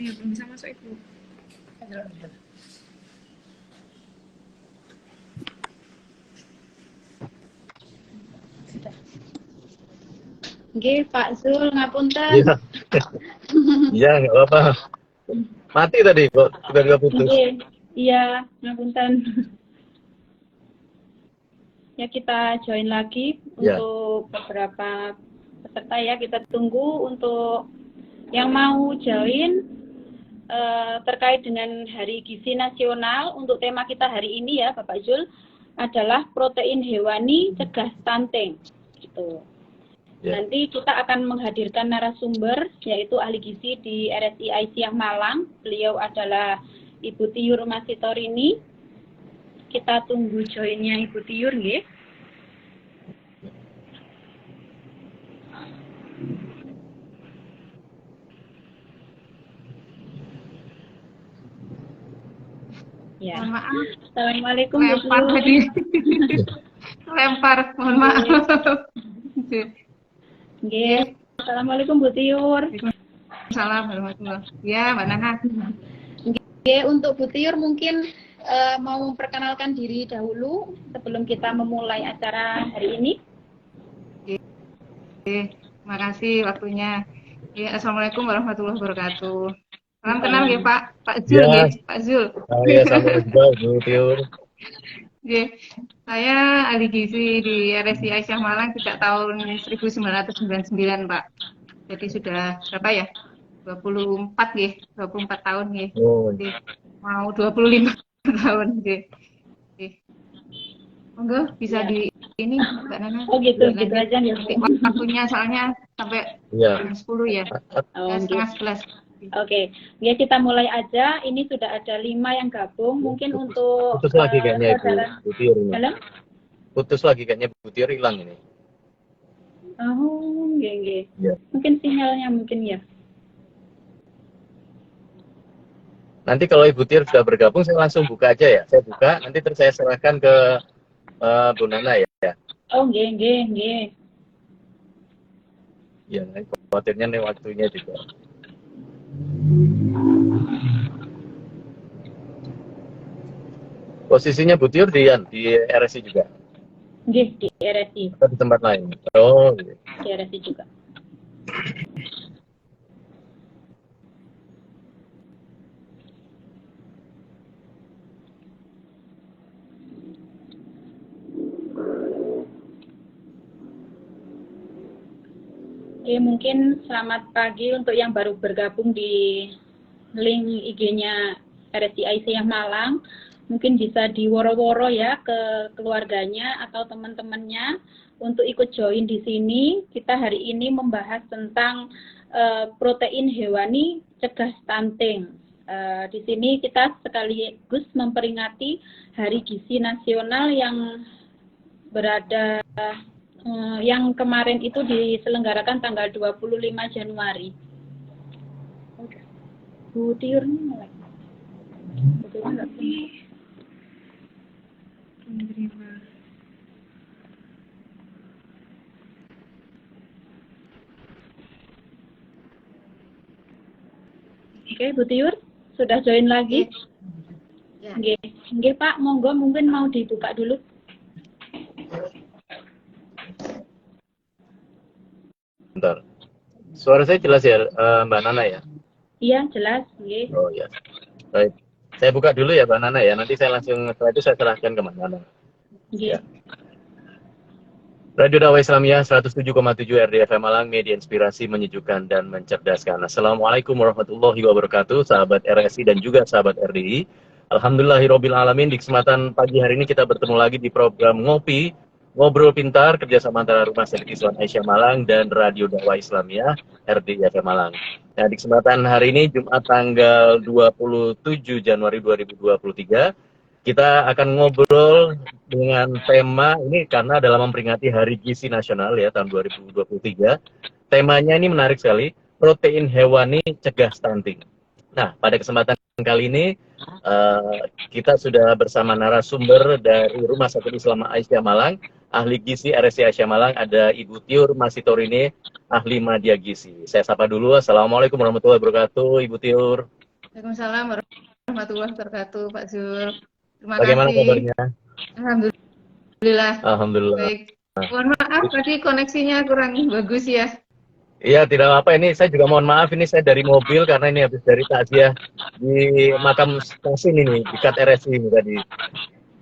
Iya, belum bisa masuk Ibu. Nggih, Pak Zul, ngapunten. Iya. Iya, nggak apa-apa. Mati tadi kok tiba-tiba putus. Nggih, iya, ngapunten. Ya, kita join lagi Ya. untuk beberapa peserta ya. Kita tunggu untuk yang mau join terkait dengan Hari Gizi Nasional. Untuk tema kita hari ini ya, Bapak Zul, adalah protein hewani cegah stunting. Gitu. Ya. Nanti kita akan menghadirkan narasumber, yaitu ahli gizi di RSI Aisyah Malang. Beliau adalah Ibu Tiur Masitorini. Kita tunggu joinnya Ibu Tiur, nggih. Ya. Mohon maaf. Assalamualaikum Bu Lempar Tiur. tadi. Lempar, mohon maaf. Nggih. Assalamualaikum Bu Tiur. Salam warahmatullahi. Ya, Mbak Nana. Nggih, untuk Bu Tiur mungkin mau memperkenalkan diri dahulu sebelum kita memulai acara hari ini. Oke, terima kasih waktunya. Ya, Assalamualaikum warahmatullahi wabarakatuh. Salam kenal ya Pak Zul Ya. Pak Zul. Iya, sama juga Bu Tiur. Saya ahli gizi di RSI Aisyah Malang sejak tahun 1999 Pak. Jadi sudah berapa ya? 24 nggih, 24 tahun nggih. Oh. Mau 25 tahun nggih. Monggo bisa di ini Mbak Nana. Oh gitu aja ya. Waktunya soalnya sampai Iya. jam 10 ya. Setengah 11. Oke, ya kita mulai aja. Ini sudah ada 5 yang gabung. Mungkin untuk Putus lagi kayaknya Bu Tiur ini. Halo? Putus lagi kayaknya Bu Tiur, hilang ini. Oh, nggih. Ya. Mungkin sinyalnya mungkin ya. Nanti kalau Ibu Tiur sudah bergabung, saya langsung buka aja ya. Saya buka, nanti terus saya serahkan ke Bu Nana ya. Oh, nggih. Ya, khawatirnya nih waktunya juga. Posisinya Bu Tiur di RSI juga? Nggih, di RSI. Atau di tempat lain? Oh, iya. Di RSI juga. Oke, mungkin selamat pagi untuk yang baru bergabung di link IG-nya RSI Aisyah Malang. Mungkin bisa diworo-woro ya ke keluarganya atau teman-temannya untuk ikut join di sini. Kita hari ini membahas tentang protein hewani cegah stunting. Di sini kita sekaligus memperingati Hari Gizi Nasional yang berada yang kemarin itu diselenggarakan tanggal 25 Januari. Bu Tiur ini mulai. Oke, Bu Tiur sudah join lagi. Ya. Nggih, Pak, monggo mungkin mau dibuka dulu. Bentar. Suara saya jelas ya, Mbak Nana ya? Iya, jelas. Nggih. Oh ya. Baik. Saya buka dulu ya, Mbak Nana ya. Nanti saya langsung setelah itu saya serahkan ke Mbak Nana. Nggih. Ya. Radio Dakwah Islamiyah 107,7 RDFM Malang, media inspirasi, menyejukkan dan mencerdaskan. Assalamualaikum warahmatullahi wabarakatuh, sahabat RSI dan juga sahabat RDI. Alhamdulillahirabbil alamin. Di kesempatan pagi hari ini kita bertemu lagi di program Ngopi, Ngobrol Pintar, kerjasama antara Rumah Sakit Islam Aisyah Malang dan Radio Dakwah Islamiyah RDI FM Malang. Nah, di kesempatan hari ini Jumat tanggal 27 Januari 2023, kita akan ngobrol dengan tema ini karena dalam memperingati Hari Gizi Nasional ya tahun 2023. Temanya ini menarik sekali, protein hewani cegah stunting. Nah, pada kesempatan kali ini kita sudah bersama narasumber dari Rumah Sakit Islam Aisyah Malang, ahli gizi RSI Aisyah Malang, ada Ibu Tiur Masitorini, ahli media gizi. Saya sapa dulu. Assalamualaikum warahmatullahi wabarakatuh, Ibu Tiur. Waalaikumsalam warahmatullahi wabarakatuh, Pak Zul. Terima Bagaimana kasih. kabarnya? Alhamdulillah. Alhamdulillah. Baik. Mohon maaf tadi koneksinya kurang bagus ya. Iya, tidak apa-apa. Ini saya juga mohon maaf, ini saya dari mobil karena ini habis dari takziah di makam stasiun ini, dekat RSI ini tadi.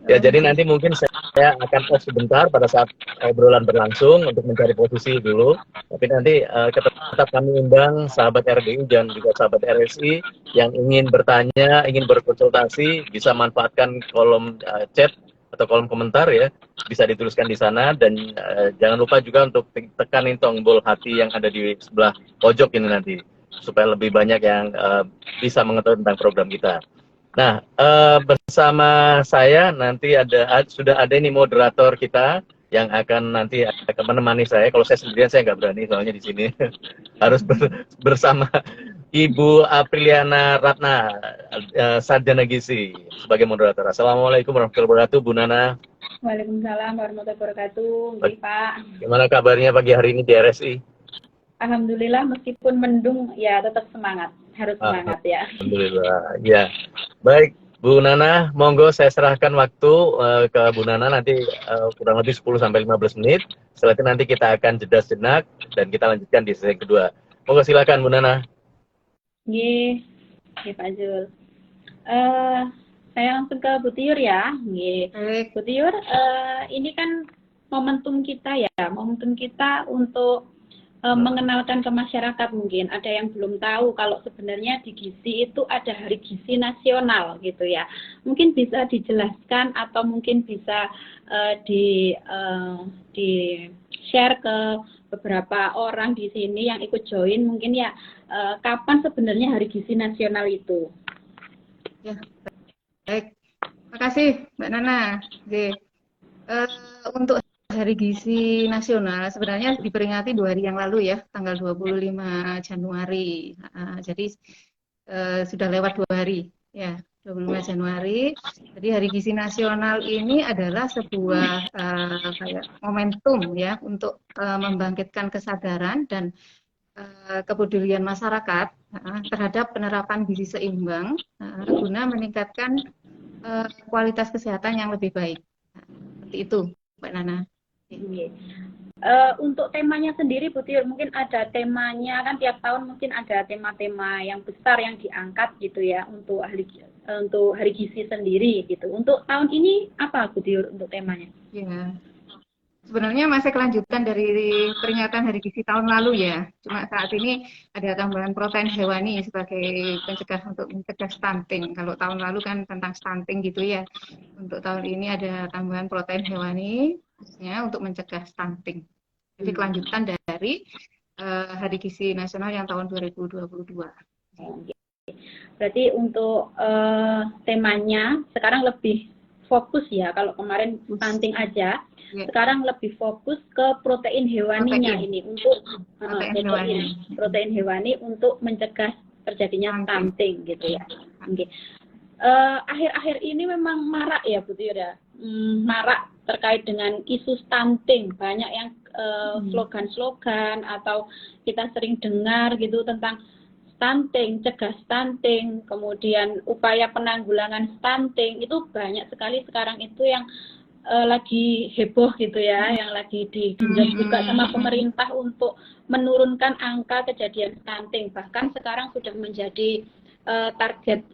Ya, jadi nanti mungkin saya akan off sebentar pada saat obrolan berlangsung untuk mencari posisi dulu. Tapi nanti tetap kami undang sahabat RDI dan juga sahabat RSI yang ingin bertanya, ingin berkonsultasi, bisa manfaatkan kolom chat atau kolom komentar ya, bisa dituliskan di sana. Dan jangan lupa juga untuk tekanin tombol hati yang ada di sebelah pojok ini nanti, supaya lebih banyak yang bisa mengetahui tentang program kita. Nah, bersama saya nanti sudah ada ini moderator kita yang akan nanti akan menemani saya. Kalau saya sendirian saya nggak berani, soalnya di sini harus bersama Ibu Apriliana Ratna, Sarjana Gizi sebagai moderator. Assalamualaikum warahmatullahi wabarakatuh, Bu Nana. Waalaikumsalam warahmatullahi wabarakatuh. Nggih, Pak. Gimana kabarnya pagi hari ini di RSI? Alhamdulillah, meskipun mendung ya tetap semangat. Harus semangat ya. Alhamdulillah. Ya. Baik, Bu Nana, monggo saya serahkan waktu ke Bu Nana nanti kurang lebih 10 sampai 15 menit. Setelah itu nanti kita akan jeda sejenak dan kita lanjutkan di sesi kedua. Monggo silakan Bu Nana. Nggih, Pak Zul. Saya langsung ke Bu Tiur ya. Nggih. Bu Tiur, ini kan momentum kita ya, momentum kita untuk mengenalkan ke masyarakat. Mungkin ada yang belum tahu kalau sebenarnya di gizi itu ada Hari Gizi Nasional gitu ya. Mungkin bisa dijelaskan atau mungkin bisa di share ke beberapa orang di sini yang ikut join mungkin ya, kapan sebenarnya Hari Gizi Nasional itu. Ya, baik. Terima kasih Mbak Nana. Oke. Untuk Hari Gizi Nasional sebenarnya diperingati 2 hari yang lalu ya, tanggal 25 Januari. Jadi sudah lewat 2 hari ya, 25 Januari. Jadi Hari Gizi Nasional ini adalah sebuah kayak momentum ya untuk membangkitkan kesadaran dan kepedulian masyarakat terhadap penerapan gizi seimbang guna meningkatkan kualitas kesehatan yang lebih baik. Seperti itu, Mbak Nana. Untuk temanya sendiri, Bu Tiur, mungkin ada temanya kan tiap tahun mungkin ada tema-tema yang besar yang diangkat gitu ya untuk Hari Gizi sendiri gitu. Untuk tahun ini apa, Bu Tiur, untuk temanya? Ya, sebenarnya masih kelanjutan dari peringatan Hari Gizi tahun lalu ya. Cuma saat ini ada tambahan protein hewani sebagai pencegah untuk mencegah stunting. Kalau tahun lalu kan tentang stunting gitu ya. Untuk tahun ini ada tambahan protein hewani khususnya untuk mencegah stunting. Jadi kelanjutan dari Hari Gizi Nasional yang tahun 2022. Berarti untuk temanya sekarang lebih fokus ya. Kalau kemarin stunting aja, sekarang lebih fokus ke protein hewaninya ini untuk protein hewani untuk mencegah terjadinya stunting gitu ya. Akhir-akhir ini memang marak ya Bu Tiur ya, marak terkait dengan isu stunting. Banyak yang slogan-slogan atau kita sering dengar gitu tentang stunting, cegah stunting, kemudian upaya penanggulangan stunting, itu banyak sekali sekarang itu yang lagi heboh gitu ya, yang lagi digenjot juga sama pemerintah untuk menurunkan angka kejadian stunting. Bahkan sekarang sudah menjadi target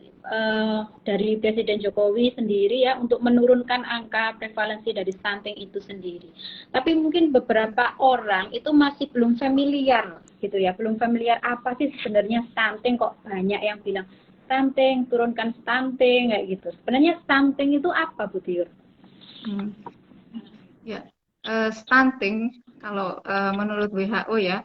dari Presiden Jokowi sendiri ya, untuk menurunkan angka prevalensi dari stunting itu sendiri. Tapi mungkin beberapa orang itu masih belum familiar gitu ya, belum familiar apa sih sebenarnya stunting, kok banyak yang bilang stunting, turunkan stunting kayak gitu. Sebenarnya stunting itu apa, Bu Tiur? Ya, stunting kalau menurut WHO ya,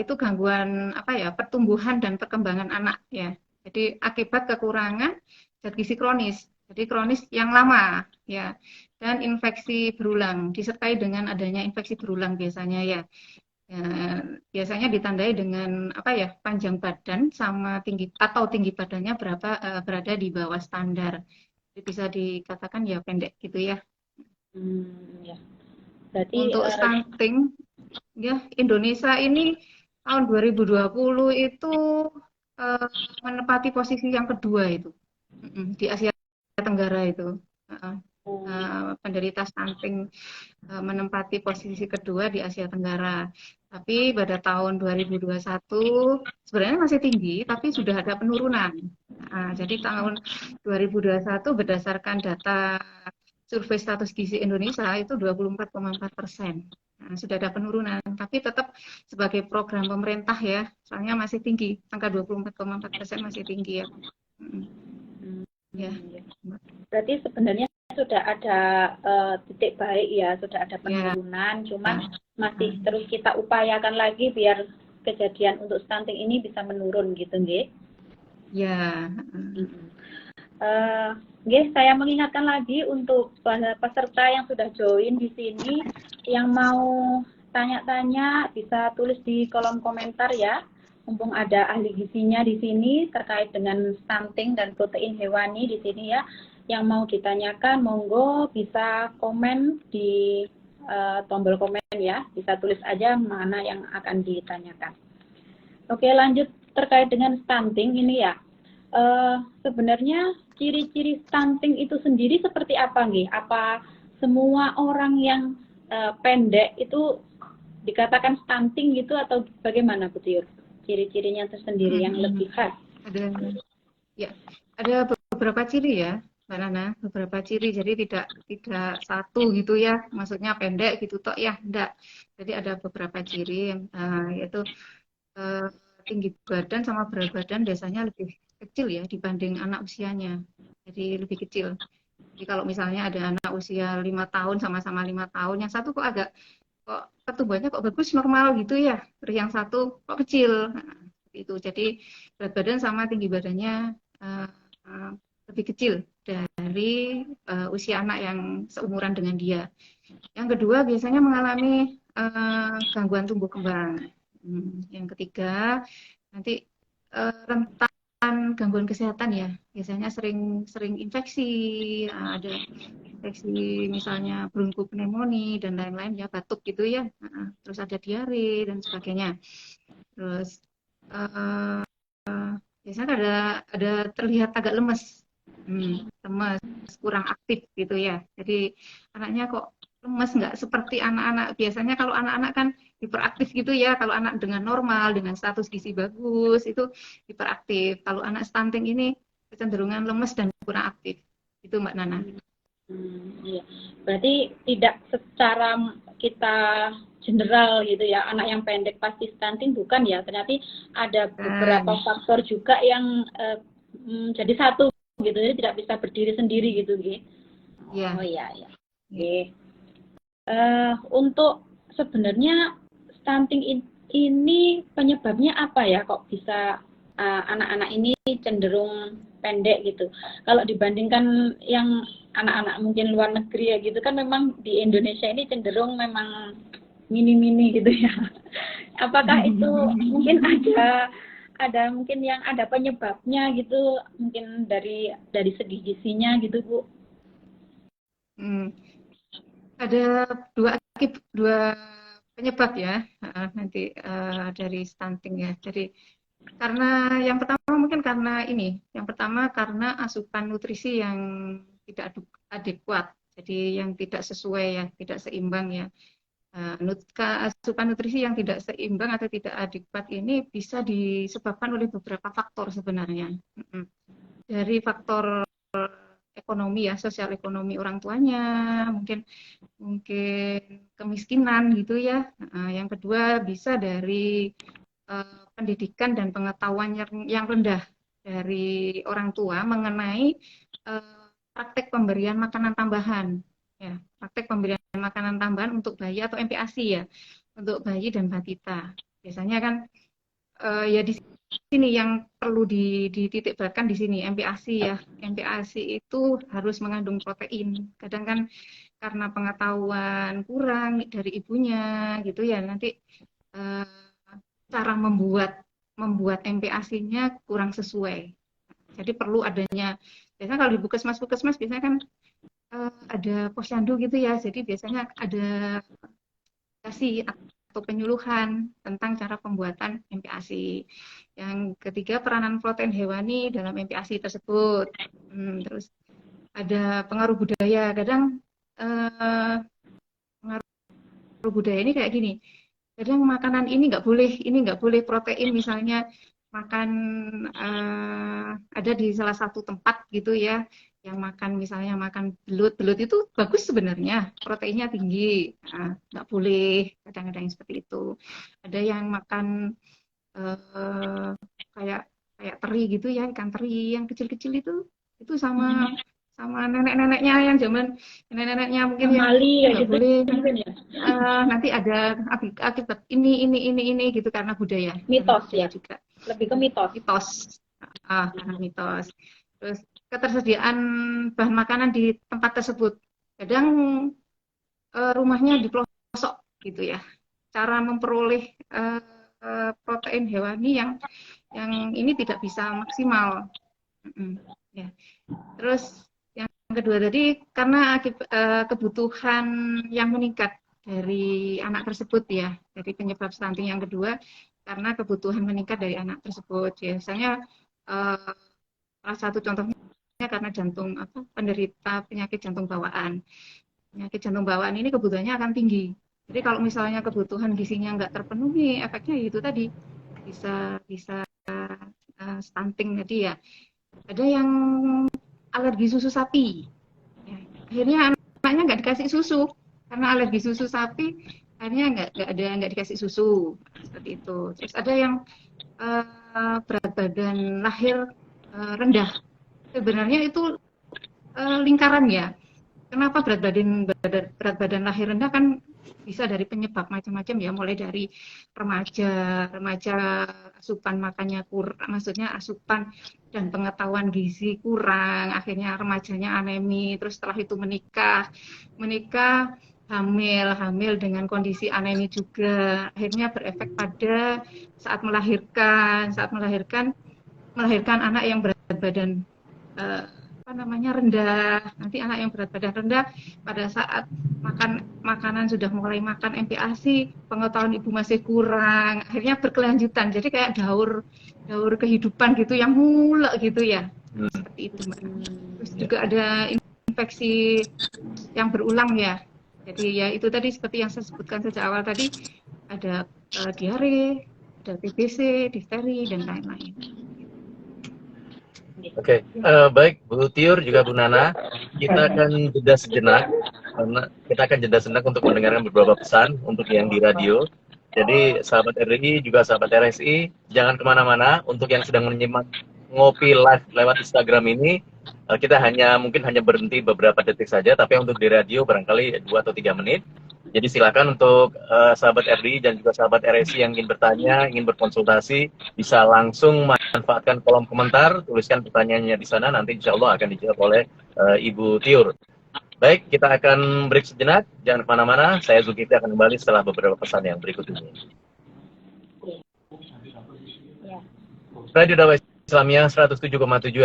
itu gangguan pertumbuhan dan perkembangan anak ya. Jadi akibat kekurangan zat gizi kronis. Jadi kronis yang lama ya, dan infeksi berulang disertai dengan adanya infeksi berulang biasanya ya. Biasanya ditandai dengan panjang badan sama tinggi badannya berada di bawah standar. Jadi bisa dikatakan ya pendek gitu ya. Ya. Berarti untuk stunting ya, Indonesia ini tahun 2020 itu menempati posisi yang kedua itu di Asia Tenggara itu. Penderita stunting menempati posisi kedua di Asia Tenggara. Tapi pada tahun 2021 sebenarnya masih tinggi, tapi sudah ada penurunan. Jadi tahun 2021 berdasarkan data survei status gizi Indonesia itu 24,4%. Sudah ada penurunan, tapi tetap sebagai program pemerintah ya, soalnya masih tinggi, angka 24,4% masih tinggi ya. Ya. Berarti sebenarnya sudah ada titik baik ya, sudah ada penurunan, cuman masih terus kita upayakan lagi biar kejadian untuk stunting ini bisa menurun gitu, nggih? Ya. Saya mengingatkan lagi untuk peserta yang sudah join di sini, yang mau tanya-tanya bisa tulis di kolom komentar ya. Mumpung ada ahli gizinya di sini terkait dengan stunting dan protein hewani di sini ya. Yang mau ditanyakan, monggo bisa komen di tombol komen ya. Bisa tulis aja mana yang akan ditanyakan. Oke, lanjut terkait dengan stunting ini ya. Sebenarnya ciri-ciri stunting itu sendiri seperti apa nggih? Apa semua orang yang pendek itu dikatakan stunting gitu atau bagaimana, Bu Tiur? Ciri-cirinya tersendiri yang lebih khas. Ada beberapa ciri ya, Mbak Nana, beberapa ciri. Jadi tidak satu gitu ya, maksudnya pendek gitu tok ya, enggak. Jadi ada beberapa ciri yaitu tinggi badan sama berat badan biasanya lebih kecil ya dibanding anak usianya. Jadi lebih kecil. Jadi kalau misalnya ada anak usia 5 tahun sama-sama 5 tahun, yang satu kok pertumbuhannya kok bagus normal gitu ya, terus yang satu kok kecil. Itu jadi berat badan sama tinggi badannya lebih kecil dari usia anak yang seumuran dengan dia. Yang kedua biasanya mengalami gangguan tumbuh kembang. Yang ketiga nanti rentan gangguan kesehatan ya, biasanya sering infeksi, ada infeksi misalnya bronchopneumonia dan lain-lain ya, batuk gitu ya, terus ada diare dan sebagainya. Terus biasanya ada terlihat agak lemes, kurang aktif gitu ya. Jadi anaknya kok lemes, nggak seperti anak-anak biasanya. Kalau anak-anak kan hiperaktif gitu ya, kalau anak dengan normal dengan status gizi bagus itu hiperaktif. Kalau anak stunting ini kecenderungan lemes dan kurang aktif. Itu Mbak Nana. Iya. Berarti tidak secara kita general gitu ya, anak yang pendek pasti stunting, bukan ya. Ternyata ada beberapa faktor juga yang jadi satu gitu, jadi tidak bisa berdiri sendiri gitu, gitu. Ya. Oh iya, ya. Oke. Untuk sebenarnya stunting ini penyebabnya apa ya, kok bisa anak-anak ini cenderung pendek gitu? Kalau dibandingkan yang anak-anak mungkin luar negeri ya gitu kan, memang di Indonesia ini cenderung memang mini-mini gitu ya. Apakah itu mungkin ada mungkin yang ada penyebabnya gitu, mungkin dari segi gizinya gitu, Bu? Ada dua penyebab ya nanti dari stunting ya. Jadi Karena yang pertama mungkin karena ini, yang pertama karena asupan nutrisi yang tidak adekuat, jadi yang tidak sesuai ya, tidak seimbang ya. Asupan nutrisi yang tidak seimbang atau tidak adekuat ini bisa disebabkan oleh beberapa faktor sebenarnya. Dari faktor ekonomi ya, sosial ekonomi orang tuanya, mungkin kemiskinan gitu ya. Yang kedua bisa dari pendidikan dan pengetahuan yang rendah dari orang tua mengenai praktek pemberian makanan tambahan. Ya, praktek pemberian makanan tambahan untuk bayi atau MPASI ya, untuk bayi dan balita. Biasanya kan ya di sini yang perlu dititikberatkan di sini MPASI ya. MPASI itu harus mengandung protein. Kadang kan karena pengetahuan kurang dari ibunya gitu ya, nanti cara membuat MPASI-nya kurang sesuai. Jadi perlu adanya, biasanya kalau di puskesmas biasanya kan ada posyandu gitu ya, jadi biasanya ada kasih atau penyuluhan tentang cara pembuatan MPASI. Yang ketiga, peranan protein hewani dalam MPASI tersebut. Terus ada pengaruh budaya. Kadang pengaruh budaya ini kayak gini. Kadang makanan ini nggak boleh protein, misalnya makan ada di salah satu tempat gitu ya, yang makan misalnya makan belut itu bagus sebenarnya, proteinnya tinggi, nggak boleh kadang-kadang seperti itu. Ada yang makan kayak teri gitu ya, ikan teri yang kecil-kecil itu sama nenek-neneknya yang zaman nenek-neneknya mungkin Mali, yang nggak gitu, boleh ya. Nanti ada akibat ini gitu karena budaya. Mitos budaya ya juga. Lebih ke mitos. Karena mitos. Terus ketersediaan bahan makanan di tempat tersebut. Kadang rumahnya di pelosok gitu ya. Cara memperoleh protein hewani yang ini tidak bisa maksimal. Ya. Terus yang kedua tadi karena kebutuhan yang meningkat dari anak tersebut ya, dari penyebab stunting yang kedua karena kebutuhan meningkat dari anak tersebut. Biasanya salah satu contohnya karena penderita penyakit jantung bawaan. Penyakit jantung bawaan ini kebutuhannya akan tinggi. Jadi kalau misalnya kebutuhan gizinya nggak terpenuhi, efeknya itu tadi bisa stunting tadi ya. Ada yang alergi susu sapi. Ya, akhirnya anaknya nggak dikasih susu karena alergi susu sapi, akhirnya nggak dikasih susu seperti itu. Terus ada yang berat badan lahir rendah. Sebenarnya itu lingkaran ya. Kenapa berat badan lahir rendah kan bisa dari penyebab macam-macam ya, mulai dari remaja asupan makannya kurang, maksudnya asupan dan pengetahuan gizi kurang, akhirnya remajanya anemi, terus setelah itu menikah hamil dengan kondisi anemi juga, akhirnya berefek pada saat melahirkan anak yang berat badan rendah. Nanti anak yang berat badan rendah pada saat makan makanan sudah mulai makan MPASI, pengetahuan ibu masih kurang, akhirnya berkelanjutan. Jadi kayak daur kehidupan gitu yang mulek gitu ya. Seperti itu, Mbak. Terus juga ada infeksi yang berulang ya. Jadi ya itu tadi seperti yang saya sebutkan sejak awal tadi, ada diare, ada TBC, difteri dan lain-lain. Oke, baik Bu Tiur juga Bu Nana, kita akan jeda sejenak karena kita akan jeda sejenak untuk mendengarkan beberapa pesan untuk yang di radio. Jadi sahabat RRI juga sahabat RSI jangan kemana-mana. Untuk yang sedang menyimak ngopi live lewat Instagram ini, kita mungkin hanya berhenti beberapa detik saja, tapi untuk di radio barangkali 2 atau 3 menit. Jadi silakan untuk sahabat RRI dan juga sahabat RSI yang ingin bertanya, ingin berkonsultasi, bisa langsung manfaatkan kolom komentar, tuliskan pertanyaannya di sana, nanti insya Allah akan dijawab oleh Ibu Tiur. Baik, kita akan break sejenak, jangan kemana-mana, saya Zulkifli akan kembali setelah beberapa pesan yang berikut ini. Radio Dakwah Islamiyah 107,7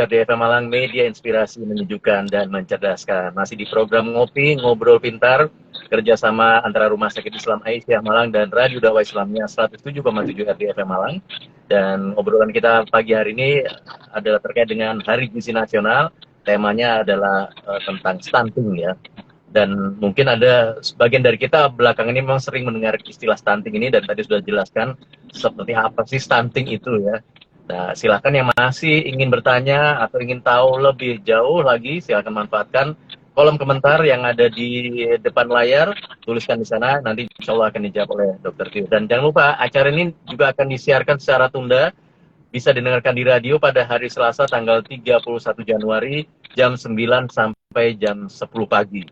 RDFM Malang, media inspirasi, menyejukkan dan mencerdaskan. Masih di program Ngopi, Ngobrol Pintar kerjasama antara Rumah Sakit Islam Aisyah Malang dan Radio Dakwah Islamnya 107,7 RDFM Malang. Dan obrolan kita pagi hari ini adalah terkait dengan Hari Gizi Nasional. Temanya adalah tentang stunting ya. Dan mungkin ada sebagian dari kita belakangan ini memang sering mendengar istilah stunting ini, dan tadi sudah jelaskan seperti apa sih stunting itu ya. Nah, silakan yang masih ingin bertanya atau ingin tahu lebih jauh lagi, silakan manfaatkan kolom komentar yang ada di depan layar, tuliskan di sana, nanti insya Allah akan dijawab oleh Dr. Tio. Dan jangan lupa, acara ini juga akan disiarkan secara tunda, bisa didengarkan di radio pada hari Selasa tanggal 31 Januari jam 9 sampai jam 10 pagi.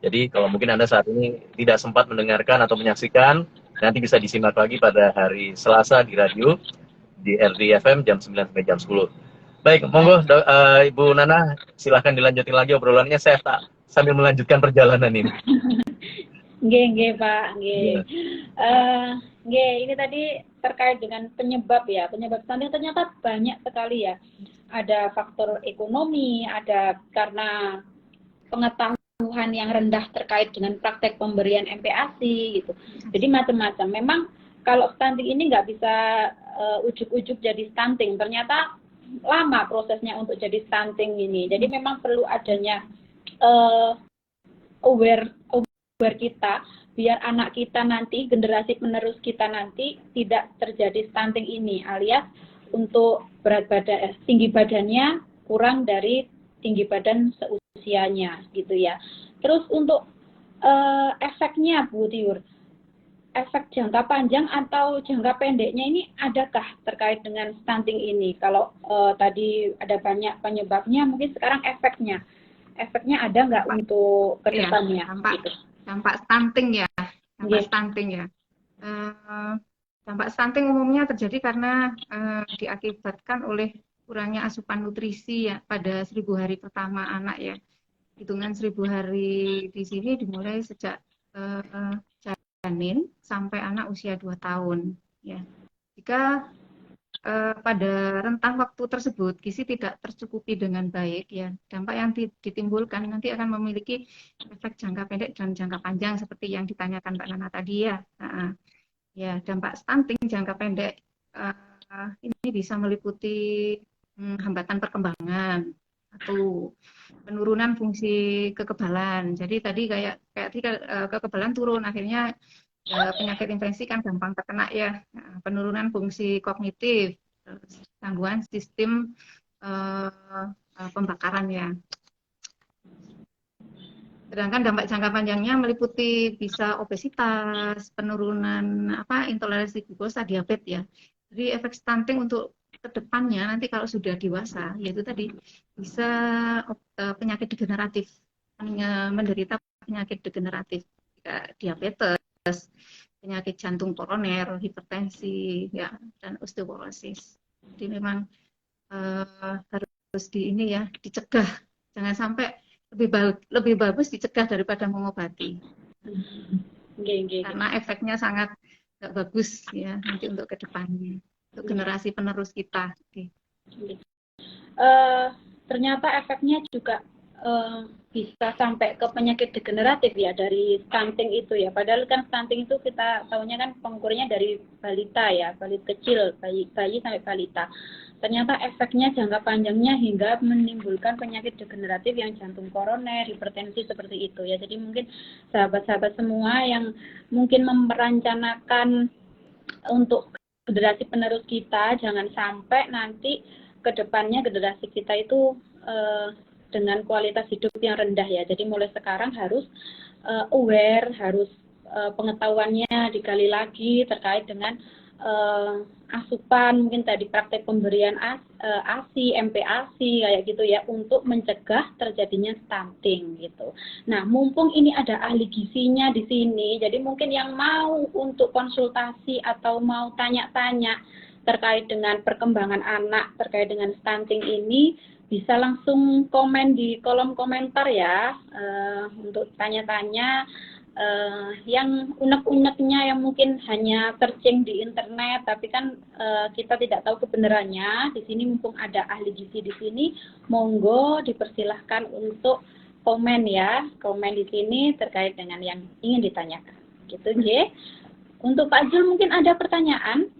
Jadi kalau mungkin Anda saat ini tidak sempat mendengarkan atau menyaksikan, nanti bisa disimak lagi pada hari Selasa di radio, di RDFM jam 9 sampai jam 10. Baik, monggo Ibu Nana, silahkan dilanjutin lagi obrolannya, saya sambil melanjutkan perjalanan ini. Nggih, Pak, nggih. Nggih, ini tadi terkait dengan penyebab ya. Penyebab stunting ternyata banyak sekali ya. Ada faktor ekonomi, ada karena pengetahuan yang rendah terkait dengan praktek pemberian MPASI gitu. Jadi macam-macam. Memang kalau stunting ini nggak bisa ujuk-ujuk jadi stunting. Ternyata lama prosesnya untuk jadi stunting ini. Jadi memang perlu adanya aware kita, biar anak kita nanti, generasi penerus kita nanti tidak terjadi stunting ini, alias untuk berat badan, tinggi badannya kurang dari tinggi badan seusianya gitu ya. Terus untuk efeknya Bu Tiur, efek jangka panjang atau jangka pendeknya ini adakah terkait dengan stunting ini? Kalau tadi ada banyak penyebabnya, mungkin sekarang efeknya ada nggak untuk kedepannya? Ya, dampak stunting ya, stunting ya. Dampak stunting umumnya terjadi karena diakibatkan oleh kurangnya asupan nutrisi ya pada 1000 hari pertama anak ya. Hitungan 1000 hari di sini dimulai sejak janin sampai anak usia 2 tahun ya. Jika pada rentang waktu tersebut gizi tidak tercukupi dengan baik ya, dampak yang ditimbulkan nanti akan memiliki efek jangka pendek dan jangka panjang seperti yang ditanyakan Mbak Nana tadi ya. Ya, dampak stunting jangka pendek ini bisa meliputi hambatan perkembangan atau penurunan fungsi kekebalan. Jadi tadi kayak kekebalan turun, akhirnya penyakit infeksi kan gampang terkena ya. Penurunan fungsi kognitif, gangguan sistem pembakaran ya. Sedangkan dampak jangka panjangnya meliputi bisa obesitas, penurunan intoleransi glukosa, diabetes ya. Jadi efek stunting untuk kedepannya nanti kalau sudah dewasa, yaitu tadi bisa penyakit degeneratif, menderita penyakit degeneratif, diabetes, penyakit jantung koroner, hipertensi, ya, dan osteoporosis. Jadi memang harus dicegah, jangan sampai lebih bagus dicegah daripada mengobati. Karena efeknya sangat nggak bagus ya nanti untuk kedepannya, untuk generasi penerus kita. Ternyata efeknya juga bisa sampai ke penyakit degeneratif ya dari stunting itu ya. Padahal kan stunting itu kita tahunya kan pengukurnya dari balita ya, balita kecil, bayi sampai balita. Ternyata efeknya jangka panjangnya hingga menimbulkan penyakit degeneratif yang jantung koroner, hipertensi seperti itu ya. Jadi mungkin sahabat-sahabat semua yang mungkin merencanakan untuk generasi penerus kita, jangan sampai nanti ke depannya generasi kita itu dengan kualitas hidup yang rendah ya. Jadi mulai sekarang harus aware, harus pengetahuannya digali lagi terkait dengan asupan, mungkin tadi praktek pemberian ASI, MPASI kayak gitu ya, untuk mencegah terjadinya stunting gitu. Nah, mumpung ini ada ahli gizinya di sini, jadi mungkin yang mau untuk konsultasi atau mau tanya-tanya terkait dengan perkembangan anak terkait dengan stunting ini, bisa langsung komen di kolom komentar ya, untuk tanya-tanya yang unek-uneknya yang mungkin hanya searching di internet, tapi kan kita tidak tahu kebenarannya. Di sini mumpung ada ahli gizi di sini, monggo dipersilahkan untuk komen ya, komen di sini terkait dengan yang ingin ditanyakan. Gitu, nggih. Untuk Pak Jul mungkin ada pertanyaan?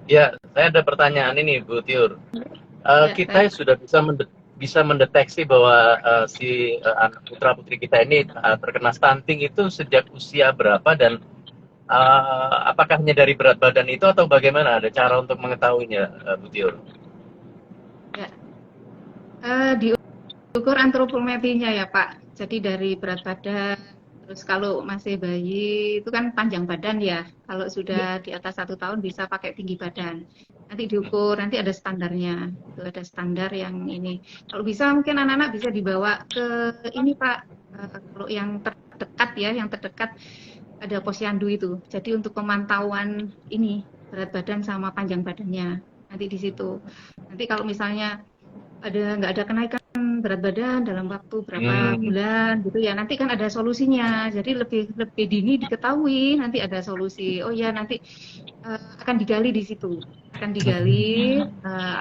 Ya, saya ada pertanyaan ini, Bu Tiur. Kita sudah bisa mendeteksi bahwa si anak putra putri kita ini terkena stunting itu sejak usia berapa, dan apakah hanya dari berat badan itu atau bagaimana? Ada cara untuk mengetahuinya, Bu Tiur? Ya. Diukur antropometrinya ya Pak. Jadi dari berat badan, terus kalau masih bayi itu kan panjang badan ya. Kalau sudah di atas 1 tahun bisa pakai tinggi badan. Nanti diukur, nanti ada standarnya. Itu ada standar yang ini. Kalau bisa mungkin anak-anak bisa dibawa ke ini Pak. Kalau yang terdekat ya, yang terdekat ada posyandu itu. Jadi untuk pemantauan ini berat badan sama panjang badannya. Nanti di situ. Nanti kalau misalnya nggak ada kenaikan berat badan dalam waktu berapa bulan gitu ya, nanti kan ada solusinya. Jadi lebih dini diketahui, nanti ada solusi. Oh ya, nanti akan digali di situ, akan digali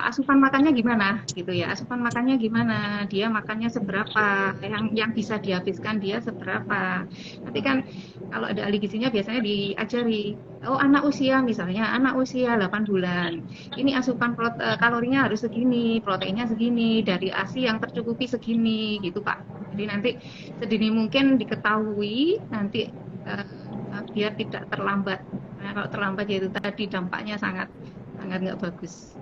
asupan makannya gimana gitu ya, asupan makannya gimana, dia makannya seberapa, yang bisa dihabiskan dia seberapa. Nanti kan kalau ada ahli gizinya biasanya diajari, oh anak usia misalnya anak usia 8 bulan ini asupan kalorinya harus segini, proteinnya segini, dari ASI yang tercukupi segini gitu Pak. Jadi nanti sedini mungkin diketahui, nanti biar tidak terlambat. Nah, kalau terlambat ya itu tadi dampaknya sangat nggak bagus.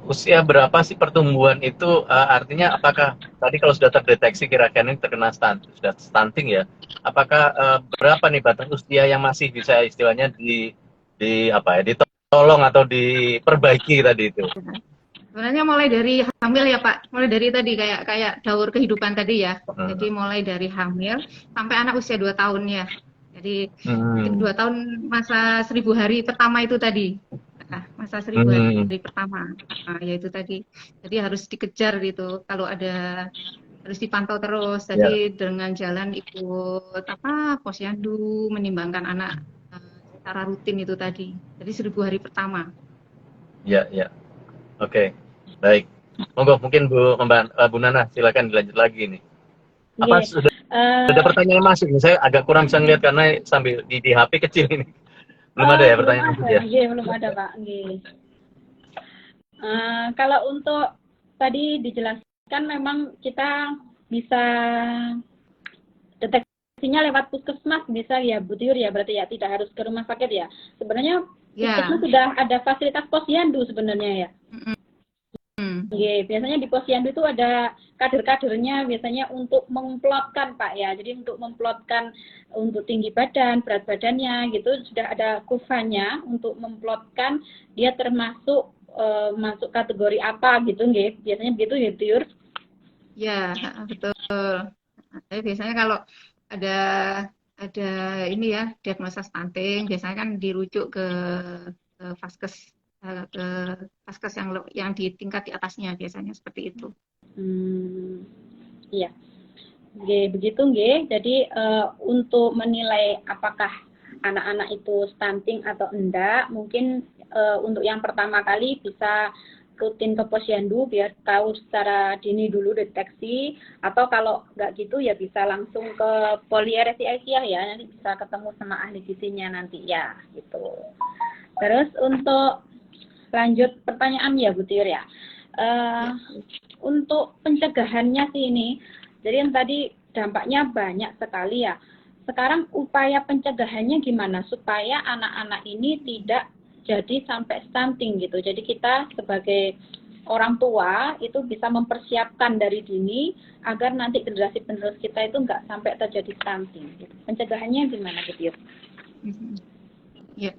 Usia berapa sih pertumbuhan itu? Artinya apakah tadi kalau sudah terdeteksi kira-kira ini terkena sudah stunting ya? Apakah berapa nih batas usia yang masih bisa istilahnya ditolong atau diperbaiki tadi itu? Sebenarnya mulai dari hamil ya Pak, mulai dari tadi kayak daur kehidupan tadi ya. Jadi mulai dari hamil sampai anak usia 2 tahun ya. Jadi 2 tahun masa 1000 hari pertama itu tadi. Masa 1000 hari pertama. Yaitu tadi. Jadi harus dikejar gitu. Kalau ada harus dipantau terus. Jadi dengan jalan ikut posyandu, menimbangkan anak secara rutin itu tadi. Jadi 1000 hari pertama. Ya. Oke, baik. Monggo mungkin Bu Nana silakan dilanjut lagi nih. Apa sudah ada pertanyaan masuk? Saya agak kurang bisa ngeliat karena sambil di HP kecil ini. Belum ada ya pertanyaan masuk ya? Iya, belum ada Pak. Kalau untuk tadi dijelaskan memang kita bisa deteksinya lewat puskesmas bisa ya Bu Tiur ya, berarti ya tidak harus ke rumah sakit ya. Sebenarnya puskesmas sudah ada fasilitas posyandu sebenarnya ya. Biasanya di posyandu itu ada kader-kadernya biasanya untuk memplotkan Pak ya. Jadi untuk memplotkan untuk tinggi badan, berat badannya gitu sudah ada kurvanya untuk memplotkan dia termasuk masuk kategori apa gitu nggih. Biasanya begitu ya Tiur. Ya, betul. Tapi biasanya kalau ada ini ya diagnosa stunting biasanya kan dirujuk ke vaskes yang di tingkat di atasnya biasanya seperti itu. Iya. Begitu nggih. Jadi untuk menilai apakah anak-anak itu stunting atau enggak, mungkin untuk yang pertama kali bisa rutin ke posyandu biar tahu secara dini dulu deteksi, atau kalau nggak gitu ya bisa langsung ke Poli RSI Aisyah ya, nanti bisa ketemu sama ahli gizinya nanti ya gitu. Terus untuk lanjut pertanyaan ya Bu Tiur ya. Untuk pencegahannya sih ini, jadi yang tadi dampaknya banyak sekali ya. Sekarang upaya pencegahannya gimana supaya anak-anak ini tidak jadi sampai stunting gitu. Jadi kita sebagai orang tua itu bisa mempersiapkan dari dini agar nanti generasi penerus kita itu nggak sampai terjadi stunting. Gitu. Pencegahannya gimana Bu Tiur? Ya.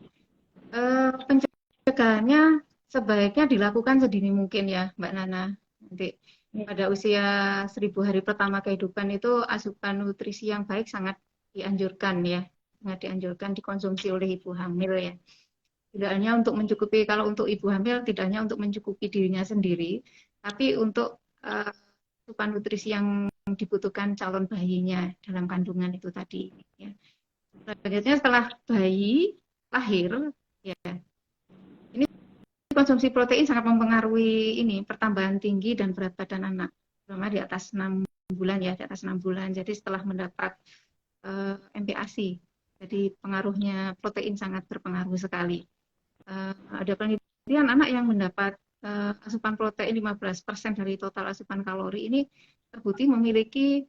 Pencegahannya sebaiknya dilakukan sedini mungkin ya Mbak Nana. Nanti pada usia 1000 hari pertama kehidupan itu asupan nutrisi yang baik sangat dianjurkan ya. Sangat dianjurkan dikonsumsi oleh ibu hamil ya. Tidak hanya untuk mencukupi, kalau untuk ibu hamil tidak hanya untuk mencukupi dirinya sendiri, tapi untuk asupan nutrisi yang dibutuhkan calon bayinya dalam kandungan itu tadi ya. Selanjutnya setelah bayi lahir ya, ini konsumsi protein sangat mempengaruhi ini pertambahan tinggi dan berat badan anak. terutama di atas 6 bulan ya, di atas 6 bulan. Jadi setelah mendapat MPASI, jadi pengaruhnya protein sangat berpengaruh sekali. Ada penelitian anak yang mendapat asupan protein 15% dari total asupan kalori ini terbukti memiliki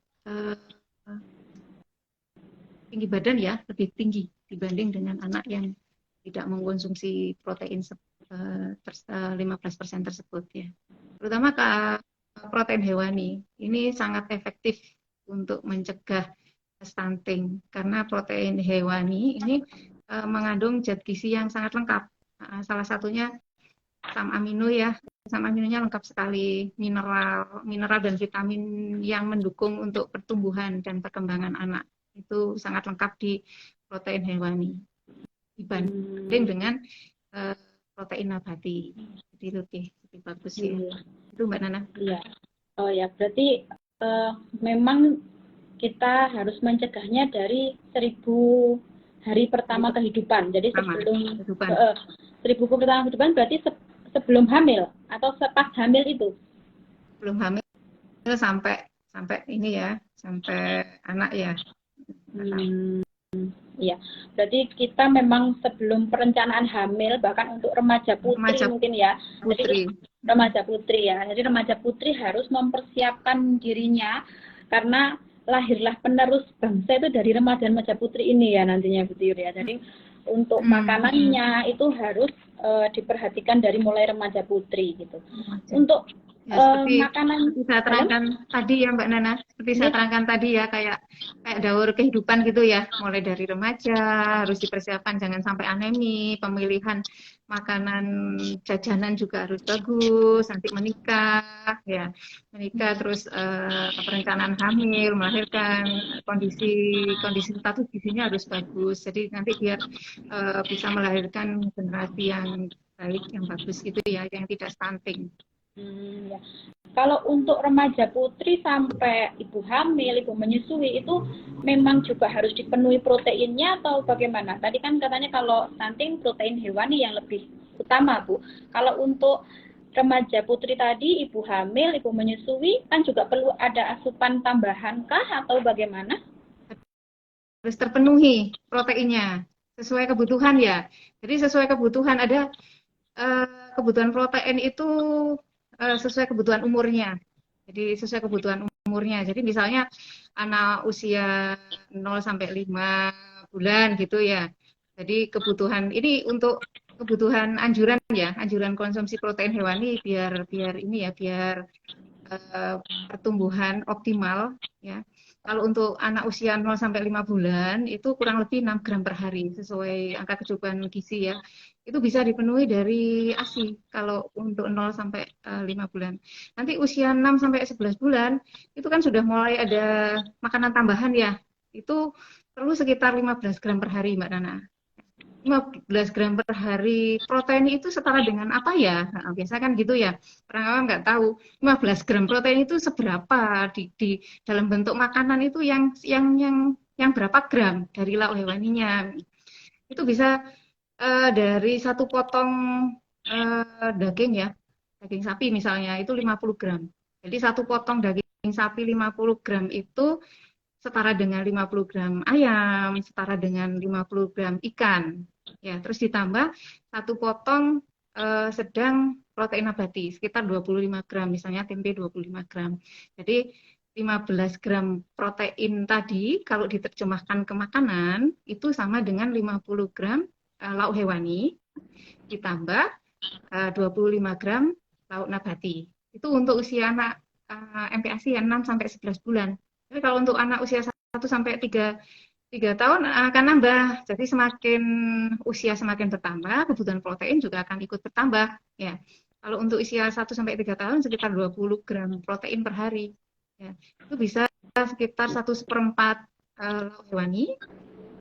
tinggi badan ya, lebih tinggi dibanding dengan anak yang tidak mengkonsumsi protein 15% tersebut ya. Terutama protein hewani ini sangat efektif untuk mencegah stunting karena protein hewani ini mengandung zat gizi yang sangat lengkap. Salah satunya asam amino ya, asam aminonya lengkap sekali, mineral dan vitamin yang mendukung untuk pertumbuhan dan perkembangan anak itu sangat lengkap di protein hewani dibanding dengan protein nabati. Jadi lebih bagus ya. Itu Mbak Nana. Iya. Oh ya, berarti memang kita harus mencegahnya dari 1000 hari pertama kehidupan. Jadi sebelum 1000 pertama kehidupan berarti sebelum hamil atau pas hamil itu? Sebelum hamil sampai ini ya, sampai anak ya. Iya, berarti kita memang sebelum perencanaan hamil, bahkan untuk remaja putri mungkin ya, jadi remaja putri ya, jadi remaja putri harus mempersiapkan dirinya karena lahirlah penerus bangsa itu dari remaja putri ini ya nantinya Bu Tiur ya. Jadi untuk makanannya itu harus diperhatikan dari mulai remaja putri gitu. Untuk makanan saya terangkan tadi ya Mbak Nana, seperti saya terangkan tadi ya kayak daur kehidupan gitu ya, mulai dari remaja harus dipersiapkan jangan sampai anemi, pemilihan makanan jajanan juga harus bagus, nanti menikah terus perencanaan hamil, melahirkan, kondisi status gizinya harus bagus, jadi nanti biar bisa melahirkan generasi yang baik, yang bagus gitu ya, yang tidak stunting. Ya. Kalau untuk remaja putri sampai ibu hamil, ibu menyusui itu memang juga harus dipenuhi proteinnya atau bagaimana? Tadi kan katanya kalau stunting protein hewani yang lebih utama Bu. Kalau untuk remaja putri tadi, ibu hamil, ibu menyusui kan juga perlu ada asupan tambahan kah atau bagaimana? Harus terpenuhi proteinnya sesuai kebutuhan ya. Jadi sesuai kebutuhan ada kebutuhan protein itu sesuai kebutuhan umurnya. Jadi sesuai kebutuhan umurnya. Jadi misalnya anak usia 0 sampai 5 bulan gitu ya. Jadi kebutuhan ini untuk kebutuhan anjuran ya, anjuran konsumsi protein hewani biar ini ya, biar pertumbuhan optimal ya. Kalau untuk anak usia 0 sampai 5 bulan itu kurang lebih 6 gram per hari sesuai angka kecukupan gizi ya. Itu bisa dipenuhi dari ASI kalau untuk 0 sampai 5 bulan. Nanti usia 6 sampai 11 bulan itu kan sudah mulai ada makanan tambahan ya. Itu perlu sekitar 15 gram per hari Mbak Nana. 15 gram per hari, protein itu setara dengan apa ya? Nah, biasa kan gitu ya, orang awam nggak tahu 15 gram protein itu seberapa di dalam bentuk makanan itu yang berapa gram dari lauk hewaninya. Itu bisa dari satu potong daging ya, daging sapi misalnya itu 50 gram. Jadi satu potong daging sapi 50 gram itu setara dengan 50 gram ayam, setara dengan 50 gram ikan. Ya, terus ditambah satu potong sedang protein nabati sekitar 25 gram, misalnya tempe 25 gram. Jadi 15 gram protein tadi kalau diterjemahkan ke makanan itu sama dengan 50 gram lauk hewani ditambah 25 gram lauk nabati. Itu untuk usia anak MPASI 6 sampai 11 bulan. Tapi kalau untuk anak usia 1 sampai 3 tahun akan nambah. Jadi semakin usia semakin bertambah, kebutuhan protein juga akan ikut bertambah. Ya. Kalau untuk usia 1 sampai 3 tahun sekitar 20 gram protein per hari. Ya. Itu bisa sekitar 1/4 lauk hewani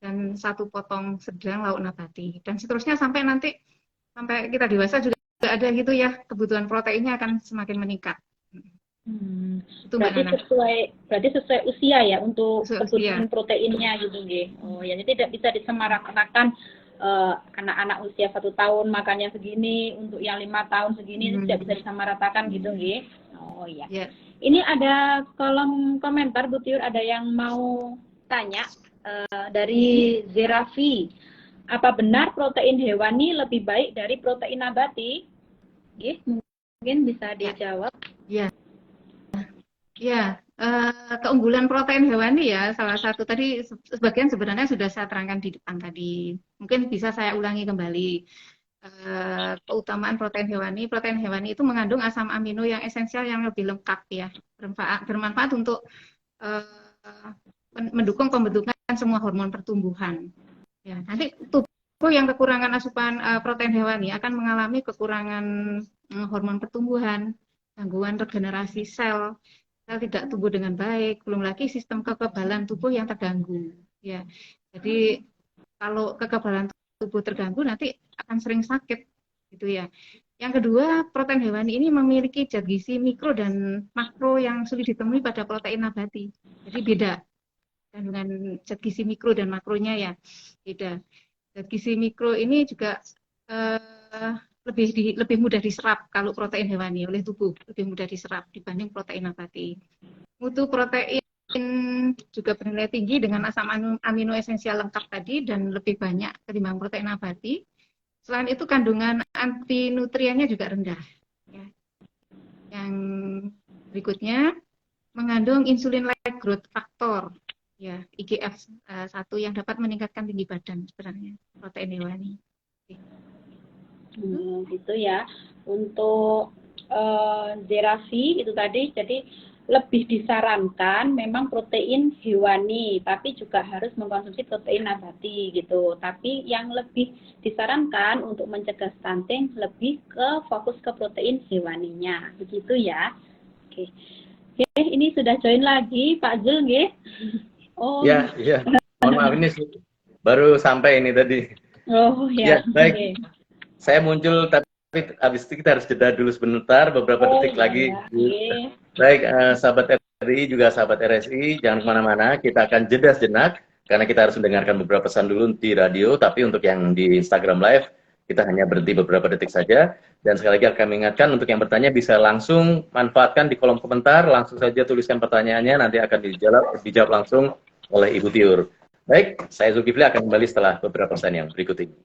dan 1 potong sedang lauk nabati. Dan seterusnya sampai kita dewasa juga ada gitu ya, kebutuhan proteinnya akan semakin meningkat. Berarti sesuai usia ya untuk kebutuhan proteinnya gitu nggih. Oh ya, jadi tidak bisa disamaratakan anak-anak usia 1 tahun makannya segini, untuk yang 5 tahun segini tidak bisa disamaratakan gitu nggih. Oh ya. Ini ada kolom komentar, Bu Tiur, ada yang mau tanya dari Zerafi. Apa benar protein hewani lebih baik dari protein nabati? Mungkin bisa dijawab. Ya, keunggulan protein hewani ya, salah satu tadi sebagian sebenarnya sudah saya terangkan di depan tadi. Mungkin bisa saya ulangi kembali. Keutamaan protein hewani itu mengandung asam amino yang esensial yang lebih lengkap ya, bermanfaat untuk mendukung pembentukan semua hormon pertumbuhan. Ya, nanti tubuh yang kekurangan asupan protein hewani akan mengalami kekurangan hormon pertumbuhan, gangguan regenerasi sel tidak tumbuh dengan baik, belum lagi sistem kekebalan tubuh yang terganggu. Ya, jadi kalau kekebalan tubuh terganggu nanti akan sering sakit, gitu ya. Yang kedua, protein hewani ini memiliki zat gizi mikro dan makro yang sulit ditemui pada protein nabati. Jadi beda dengan zat gizi mikro dan makronya ya, beda. Zat gizi mikro ini juga lebih mudah diserap kalau protein hewani oleh tubuh, lebih mudah diserap dibanding protein nabati. Mutu protein juga bernilai tinggi dengan asam amino esensial lengkap tadi dan lebih banyak ketimbang protein nabati. Selain itu kandungan antinutriennya juga rendah. Ya. Yang berikutnya mengandung insulin-like growth factor, ya IGF-1 yang dapat meningkatkan tinggi badan sebenarnya protein hewani. Gitu ya. Untuk Zerafi itu tadi, jadi lebih disarankan memang protein hewani, tapi juga harus mengkonsumsi protein nabati gitu. Tapi yang lebih disarankan untuk mencegah stunting lebih ke fokus ke protein hewaninya, begitu ya. Oke, ini sudah join lagi Pak Zul, nggih? Oh. Ya. Mohon maaf ini baru sampai ini tadi. Oh ya. Baik. Okay. Saya muncul tapi habis itu kita harus jeda dulu sebentar, beberapa detik lagi. Okay. Baik, sahabat RRI juga sahabat RSI, jangan kemana-mana, kita akan jeda sejenak, karena kita harus mendengarkan beberapa pesan dulu di radio, tapi untuk yang di Instagram Live, kita hanya berhenti beberapa detik saja, dan sekali lagi akan mengingatkan, untuk yang bertanya bisa langsung manfaatkan di kolom komentar, langsung saja tuliskan pertanyaannya, nanti akan dijawab langsung oleh Ibu Tiur. Baik, saya Zulkifli akan kembali setelah beberapa pesan yang berikut ini.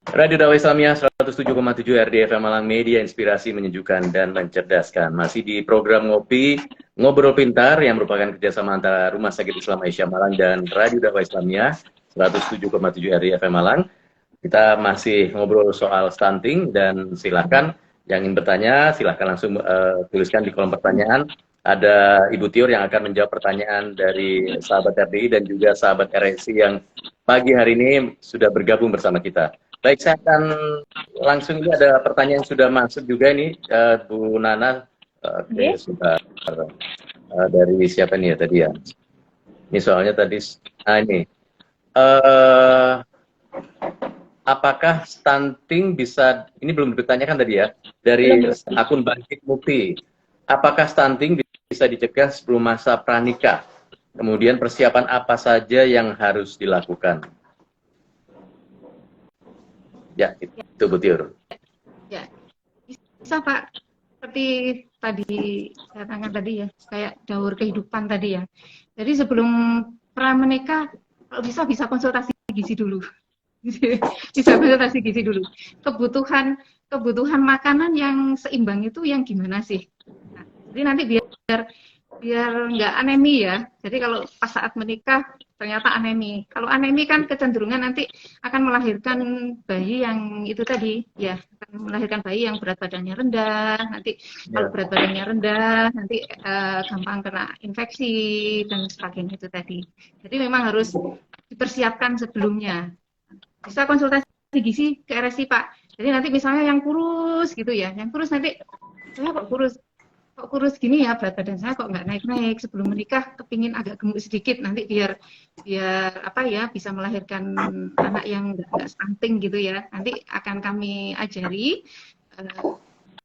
Radio Dakwah Islamiyah 107,7 RDFM Malang, media inspirasi, menyejukkan dan mencerdaskan. Masih di program Ngobrol Pintar yang merupakan kerjasama antara Rumah Sakit Islam Aisyah Malang dan Radio Dakwah Islamiyah 107,7 RDFM Malang. Kita masih ngobrol soal stunting dan silakan yang ingin bertanya silahkan langsung tuliskan di kolom pertanyaan. Ada Ibu Tiur yang akan menjawab pertanyaan dari sahabat RDI dan juga sahabat RSI yang pagi hari ini sudah bergabung bersama kita. Baik, saya akan langsung, ini ada pertanyaan yang sudah masuk juga ini, Bu Nana, sudah dari siapa nih ya tadi ya? Ini soalnya tadi, ini, apakah stunting bisa, ini belum ditanyakan tadi ya, dari akun Bangkit Mukti, apakah stunting bisa dicegah sebelum masa pranikah? Kemudian persiapan apa saja yang harus dilakukan? Ya, itu Bu Tiur. Ya, bisa Pak. Seperti tadi saya tangan tadi ya, kayak daur kehidupan tadi ya. Jadi sebelum menikah, kalau bisa konsultasi gizi dulu. Bisa konsultasi gizi dulu. Kebutuhan makanan yang seimbang itu yang gimana sih? Nah, jadi nanti biar nggak anemi ya. Jadi kalau pas saat menikah ternyata anemi. Kalau anemi kan kecenderungan nanti akan melahirkan bayi yang itu tadi ya, akan melahirkan bayi yang berat badannya rendah. Nanti kalau berat badannya rendah nanti gampang kena infeksi dan sebagainya itu tadi. Jadi memang harus dipersiapkan sebelumnya. Bisa konsultasi gizi ke RSI Pak. Jadi nanti misalnya yang kurus gitu ya, yang kurus nanti saya kok kurus gini ya, berat badan saya kok nggak naik-naik, sebelum menikah kepingin agak gemuk sedikit, nanti biar apa ya, bisa melahirkan anak yang nggak stunting gitu ya. Nanti akan kami ajari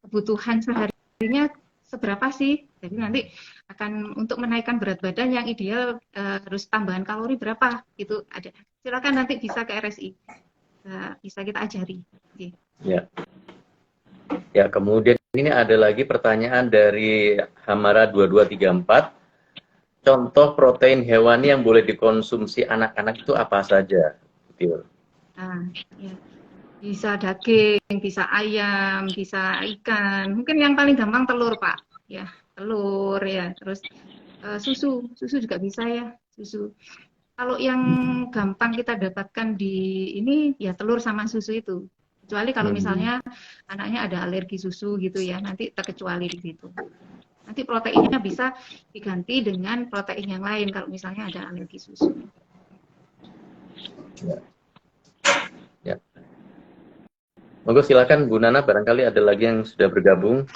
kebutuhan seharinya seberapa sih. Jadi nanti akan untuk menaikkan berat badan yang ideal harus tambahan kalori berapa gitu ada. Silakan nanti bisa ke RSI, bisa kita ajari. Okay. Ya. Ya, kemudian ini ada lagi pertanyaan dari Hamara 2234. Contoh protein hewani yang boleh dikonsumsi anak-anak itu apa saja? Betul. Nah, ya. Bisa daging, bisa ayam, bisa ikan. Mungkin yang paling gampang telur, Pak. Ya, telur ya. Terus susu juga bisa ya, susu. Kalau yang gampang kita dapatkan di ini ya telur sama susu itu. Kecuali kalau misalnya anaknya ada alergi susu gitu ya, nanti terkecuali di situ. Nanti proteinnya bisa diganti dengan protein yang lain kalau misalnya ada alergi susu. Ya. Ya. Monggo silakan Bu Nana, barangkali ada lagi yang sudah bergabung.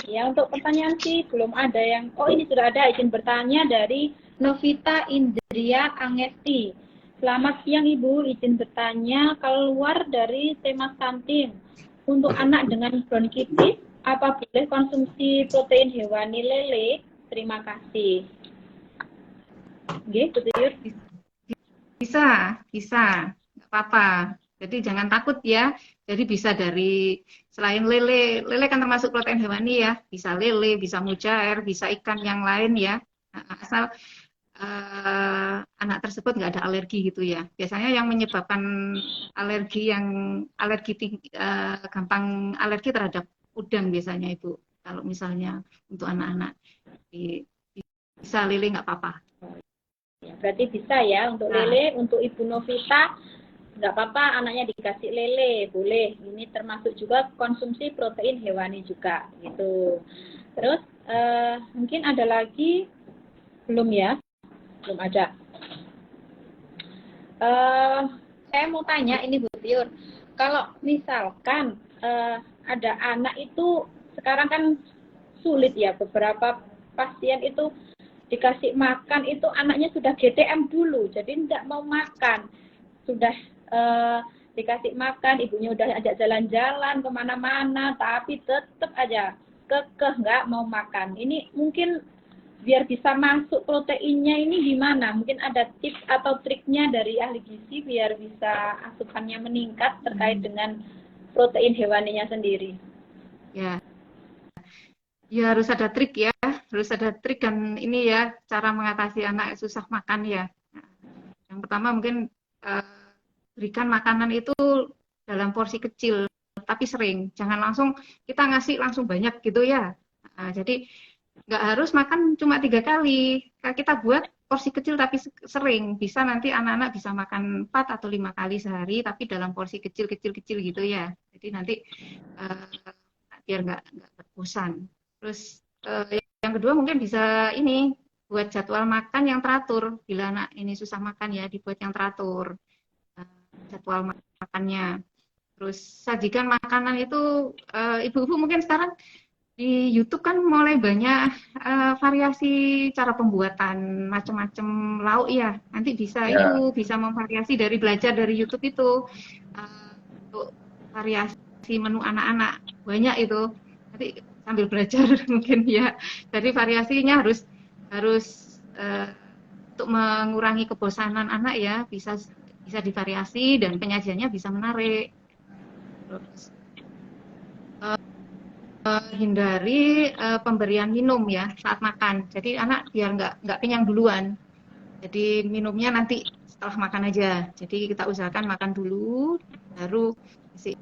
Ya untuk pertanyaan sih belum ada yang. Oh ini sudah ada, izin bertanya dari Novita Indria Angesti. Selamat siang Ibu, izin bertanya keluar dari tema stunting untuk anak dengan bronkitis apa boleh konsumsi protein hewani lele? Terima kasih. Gitu Yur. Bisa, nggak apa-apa. Jadi jangan takut ya. Jadi bisa dari selain lele kan termasuk protein hewani ya. Bisa lele, bisa mujair, bisa ikan yang lain ya. Asal anak tersebut nggak ada alergi gitu ya. Biasanya yang menyebabkan gampang alergi terhadap udang biasanya itu. Kalau misalnya untuk anak-anak bisa lele nggak apa-apa. Ya, berarti bisa ya untuk lele, untuk Ibu Novita nggak apa-apa anaknya dikasih lele, boleh. Ini termasuk juga konsumsi protein hewani juga gitu. Terus mungkin ada lagi, belum ya? Belum ada. Saya mau tanya ini Bu Tiur, kalau misalkan ada anak itu sekarang kan sulit ya, beberapa pasien itu dikasih makan itu anaknya sudah GTM dulu, jadi tidak mau makan. Sudah dikasih makan, ibunya udah ajak jalan-jalan kemana-mana, tapi tetap aja kekeh nggak mau makan. Ini mungkin biar bisa masuk proteinnya ini gimana? Mungkin ada tips atau triknya dari ahli gizi biar bisa asupannya meningkat terkait dengan protein hewaninya sendiri. Ya, harus ada trik ya, harus ada trik kan ini ya cara mengatasi anak susah makan ya. Yang pertama mungkin berikan makanan itu dalam porsi kecil tapi sering, jangan langsung kita ngasih langsung banyak gitu ya. Jadi nggak harus makan cuma 3 kali, kita buat porsi kecil tapi sering, bisa nanti anak-anak bisa makan 4 atau 5 kali sehari tapi dalam porsi kecil gitu ya. Jadi nanti biar nggak bosan. Terus yang kedua mungkin bisa ini buat jadwal makan yang teratur. Bila anak ini susah makan ya dibuat yang teratur jadwal makannya. Terus sajikan makanan itu ibu-ibu mungkin sekarang di YouTube kan mulai banyak variasi cara pembuatan macam-macam lauk ya. Nanti bisa itu bisa memvariasi dari belajar dari YouTube itu untuk variasi menu anak-anak banyak itu. Nanti sambil belajar mungkin ya. Jadi variasinya harus untuk mengurangi kebosanan anak ya, bisa divariasi dan penyajiannya bisa menarik. Terus hindari pemberian minum ya saat makan. Jadi anak biar nggak kenyang duluan. Jadi minumnya nanti setelah makan aja. Jadi kita usahakan makan dulu, baru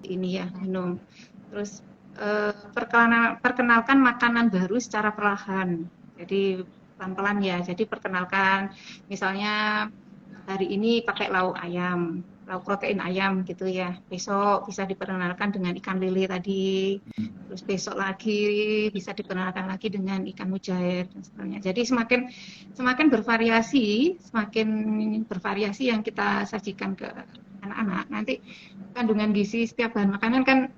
ini ya minum. Terus perkenalkan makanan baru secara perlahan. Jadi pelan-pelan ya. Jadi perkenalkan misalnya hari ini pakai lauk protein ayam gitu ya. Besok bisa diperkenalkan dengan ikan lele tadi. Terus besok lagi bisa diperkenalkan lagi dengan ikan mujair dan sebagainya. Jadi semakin bervariasi yang kita sajikan ke anak-anak. Nanti kandungan gizi setiap bahan makanan kan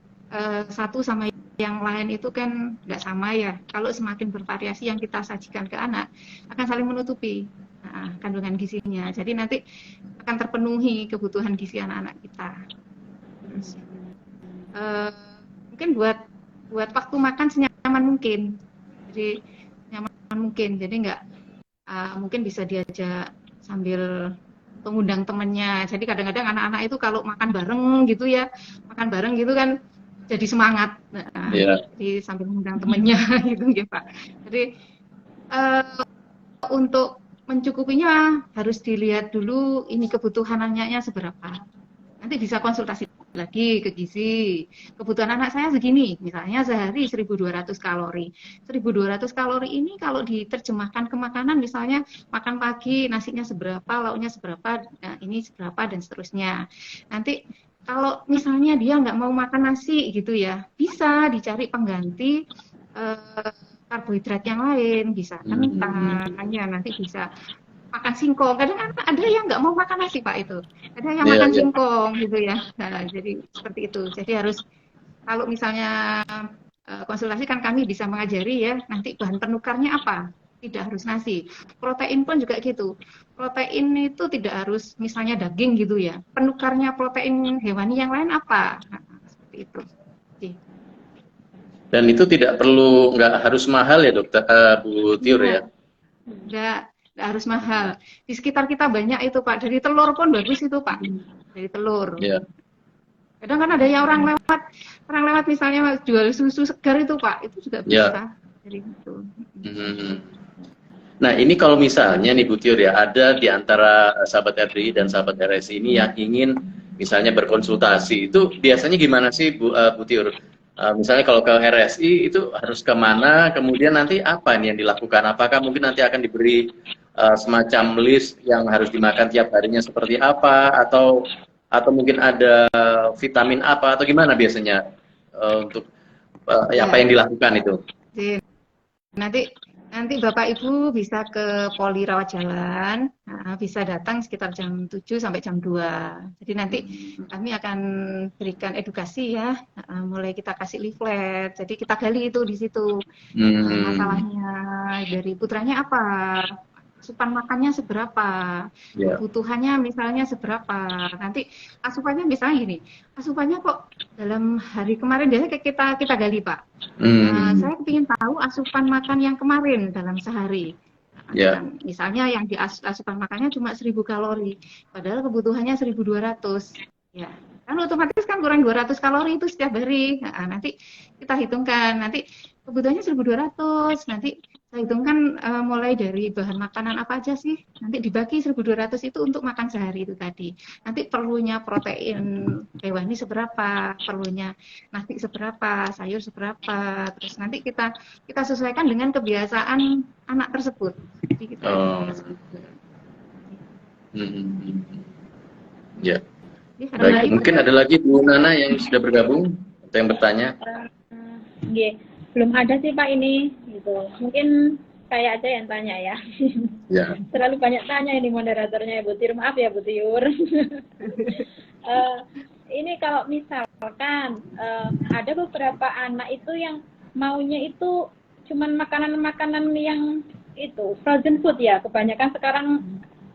satu sama yang lain itu kan nggak sama ya. Kalau semakin bervariasi yang kita sajikan ke anak akan saling menutupi kandungan gizinya. Jadi nanti akan terpenuhi kebutuhan gizi anak-anak kita. Terus, mungkin buat waktu makan senyaman mungkin. Jadi nyaman mungkin. Jadi nggak mungkin bisa diajak sambil mengundang temannya. Jadi kadang-kadang anak-anak itu kalau makan bareng gitu kan jadi semangat. Nah, jadi sambil mengundang temennya gitu ya Pak. Jadi untuk mencukupinya harus dilihat dulu ini kebutuhan anaknya seberapa. Nanti bisa konsultasi lagi ke gizi. Kebutuhan anak saya segini, misalnya sehari 1.200 kalori. 1.200 kalori ini kalau diterjemahkan ke makanan, misalnya makan pagi nasinya seberapa, lauknya seberapa, nah ini seberapa dan seterusnya. Nanti kalau misalnya dia nggak mau makan nasi gitu ya, bisa dicari pengganti karbohidrat yang lain, bisa kentang, nanti bisa makan singkong. Kadang ada yang nggak mau makan nasi Pak itu, ada yang makan singkong gitu ya. Nah, jadi seperti itu. Jadi harus kalau misalnya konsultasi kan kami bisa mengajari ya, nanti bahan penukarnya apa. Tidak harus nasi. Protein pun juga gitu. Protein itu tidak harus misalnya daging gitu ya. Penukarnya protein hewani yang lain apa? Nah, seperti itu. Dan itu nggak harus mahal ya dokter, Bu Tiur ya? Nggak harus mahal. Di sekitar kita banyak itu Pak. Dari telur pun bagus itu Pak. Dari telur. Kadang kan ada yang orang lewat misalnya jual susu segar itu Pak. Itu juga bisa. Dari itu. Nah ini kalau misalnya nih Bu Tiur ya, ada di antara sahabat RDI dan sahabat RSI ini yang ingin misalnya berkonsultasi, itu biasanya gimana sih Bu Tiur? Misalnya kalau ke RSI itu harus kemana, kemudian nanti apa nih yang dilakukan? Apakah mungkin nanti akan diberi semacam list yang harus dimakan tiap harinya seperti apa, atau mungkin ada vitamin apa, atau gimana biasanya untuk apa yang dilakukan itu? Nanti Bapak Ibu bisa ke Poli Rawat Jalan, bisa datang sekitar jam 7 sampai jam 2. Jadi nanti kami akan berikan edukasi ya, mulai kita kasih leaflet. Jadi kita gali itu di situ masalahnya dari putranya apa, asupan makannya seberapa, kebutuhannya misalnya seberapa. Nanti asupannya misalnya gini, asupannya kok dalam hari kemarin biasanya kita gali Pak. Saya ingin tahu asupan makan yang kemarin dalam sehari. Misalnya yang di asupan makannya cuma 1.000 kalori, padahal kebutuhannya 1.200. Ya, kan otomatis kan kurang 200 kalori itu setiap hari. Nah, nanti kita hitungkan, nanti kebutuhannya 1.200, nanti saya hitungkan mulai dari bahan makanan apa aja sih, nanti dibagi 1.200 itu untuk makan sehari itu tadi. Nanti perlunya protein hewani seberapa, perlunya nasi seberapa, sayur seberapa, terus nanti kita sesuaikan dengan kebiasaan anak tersebut. Jadi kita ya. Baik, mungkin ada lagi Bu Nana yang sudah bergabung atau yang bertanya? Belum ada sih Pak ini, gitu. Mungkin saya aja yang tanya ya. Terlalu banyak tanya ini moderatornya ya Bu Tiur, maaf ya Bu Tiur. Ini kalau misalkan ada beberapa anak itu yang maunya itu cuman makanan-makanan yang itu frozen food ya. Kebanyakan sekarang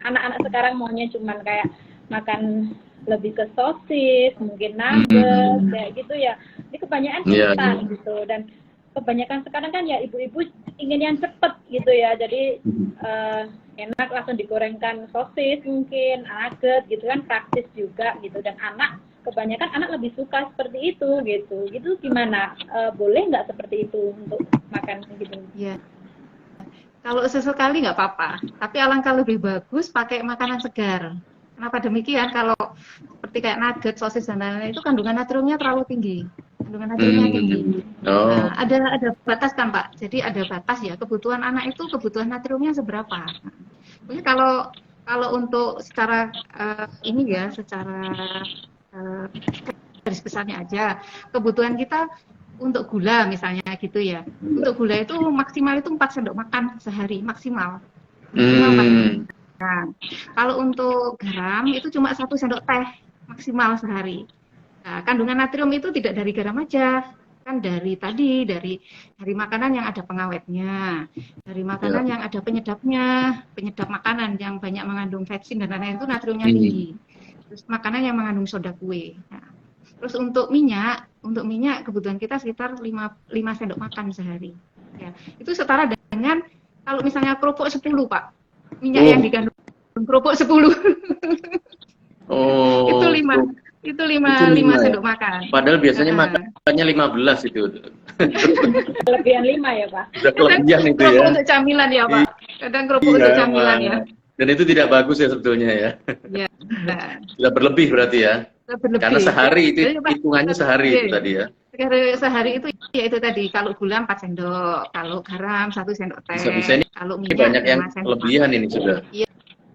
anak-anak sekarang maunya cuman kayak makan lebih ke sosis, mungkin nugget, kayak gitu ya. Ini kebanyakan instan gitu, dan kebanyakan sekarang kan ya ibu-ibu ingin yang cepet gitu ya, jadi enak langsung digorengkan sosis mungkin, nugget gitu kan, praktis juga gitu, dan kebanyakan anak lebih suka seperti itu gitu. Gitu gimana? Boleh nggak seperti itu untuk makan gitu? Ya. Kalau sesekali nggak apa-apa, tapi alangkah lebih bagus pakai makanan segar. Kenapa demikian? Kalau seperti kayak nugget, sosis dan lain-lain itu kandungan natriumnya terlalu tinggi. Kandungan natriumnya tinggi. Nah, ada batas kan Pak. Jadi ada batas ya, kebutuhan anak itu kebutuhan natriumnya seberapa. Jadi kalau untuk secara ini ya, secara garis besarnya aja, kebutuhan kita untuk gula misalnya gitu ya. Untuk gula itu maksimal itu 4 sendok makan sehari maksimal. Nah, kalau untuk garam itu cuma 1 sendok teh maksimal sehari. Nah, kandungan natrium itu tidak dari garam aja, kan dari makanan yang ada pengawetnya, dari makanan yang ada penyedapnya, penyedap makanan yang banyak mengandung vetsin dan lain-lain itu natriumnya tinggi. Terus makanan yang mengandung soda kue. Nah, terus untuk minyak kebutuhan kita sekitar 5 sendok makan sehari. Ya, itu setara dengan kalau misalnya kerupuk 10 Pak. Minyak yang dikandung kerupuk 10. Itu 5 sendok makan. Padahal biasanya makan hanya 15 itu. Kelebihan 5 ya Pak? Sudah kelebihan itu kerupuk ya. untuk camilan ya Pak. Kadang kerupuk untuk camilan ya. Dan itu tidak bagus ya sebetulnya ya. Ya. Sudah berlebih berarti ya. Berlebih. Karena sehari itu Jadi, Pak, hitungannya sehari itu tadi ya. Sehari itu ya itu tadi, kalau gula 4 sendok, kalau garam 1 sendok teh, Bisa-bisa ini kalau minyak banyak yang 5 sendok. kelebihan ini sudah. Iya.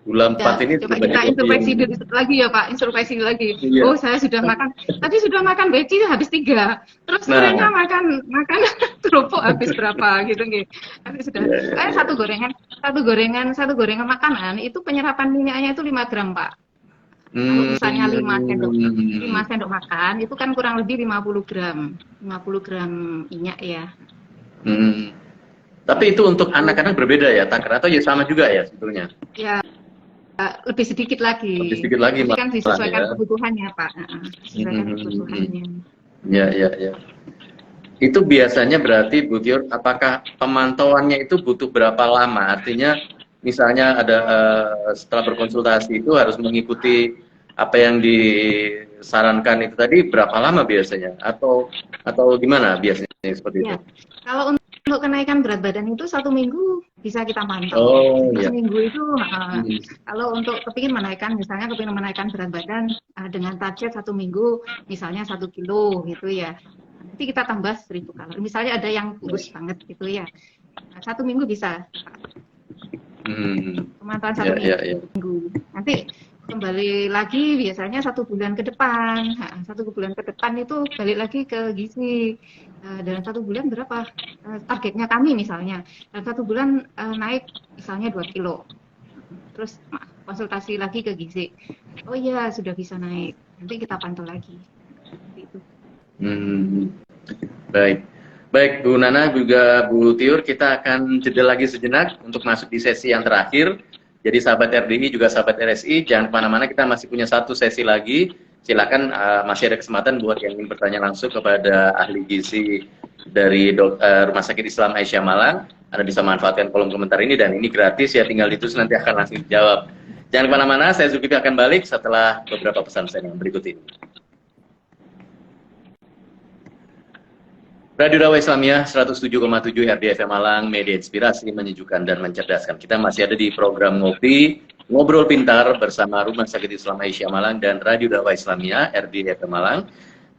Gula 4 ini Coba banyak kita introspeksi kelebihan. lagi ya Pak, introspeksi lagi. Iya. Oh, saya sudah makan, tadi sudah makan beci habis 3. Terus sorenya makan kerupuk habis berapa gitu gitu. Nanti sudah. Satu gorengan makanan itu penyerapan minyaknya itu 5 gram Pak. Kalau misalnya 5 sendok makan itu kan kurang lebih 50 gram minyak ya. Tapi itu untuk anak-anak berbeda ya, Taker, atau ya sama juga ya sebetulnya? Ya, lebih sedikit lagi. Lebih sedikit lagi, tapi kan disesuaikan ya. Kebutuhannya Pak. Disesuaikan kebutuhannya. Ya. Itu biasanya berarti Bu Tior, apakah pemantauannya itu butuh berapa lama? Artinya misalnya ada setelah berkonsultasi itu harus mengikuti apa yang disarankan itu tadi, berapa lama biasanya? Atau gimana biasanya seperti itu? Kalau untuk kenaikan berat badan itu 1 minggu bisa kita pantau. Minggu itu kalau untuk kepingin menaikkan menaikkan berat badan dengan target 1 minggu misalnya 1 kilo gitu ya. Nanti kita tambah 1000 kalori. Misalnya ada yang kurus banget gitu ya. 1 minggu bisa. Pemantauan 1 minggu. Nanti kembali lagi biasanya 1 bulan ke depan. 1 bulan ke depan itu balik lagi ke gizi. Dalam 1 bulan berapa? Targetnya kami misalnya. Dalam 1 bulan naik misalnya 2 kilo. Terus konsultasi lagi ke gizi. Oh iya, sudah bisa naik. Nanti kita pantau lagi. Itu. Baik, Bu Nana juga Bu Tior, kita akan jeda lagi sejenak untuk masuk di sesi yang terakhir. Jadi sahabat RDI juga sahabat RSI, jangan kemana-mana, kita masih punya 1 sesi lagi. Silakan masih ada kesempatan buat yang ingin bertanya langsung kepada ahli gizi dari Rumah Sakit Islam Aisyah Malang. Anda bisa manfaatkan kolom komentar ini, dan ini gratis ya, tinggal ditulis nanti akan langsung dijawab. Jangan kemana-mana, saya Zulkifli akan balik setelah beberapa pesan saya yang berikut ini. Radio Dakwah Islamiyah 107,7 RDFM Malang, media inspirasi, menyejukkan dan mencerdaskan. Kita masih ada di program Ngobrol Pintar bersama Rumah Sakit Islam Aisyah Malang dan Radio Dakwah Islamiyah RDFM Malang.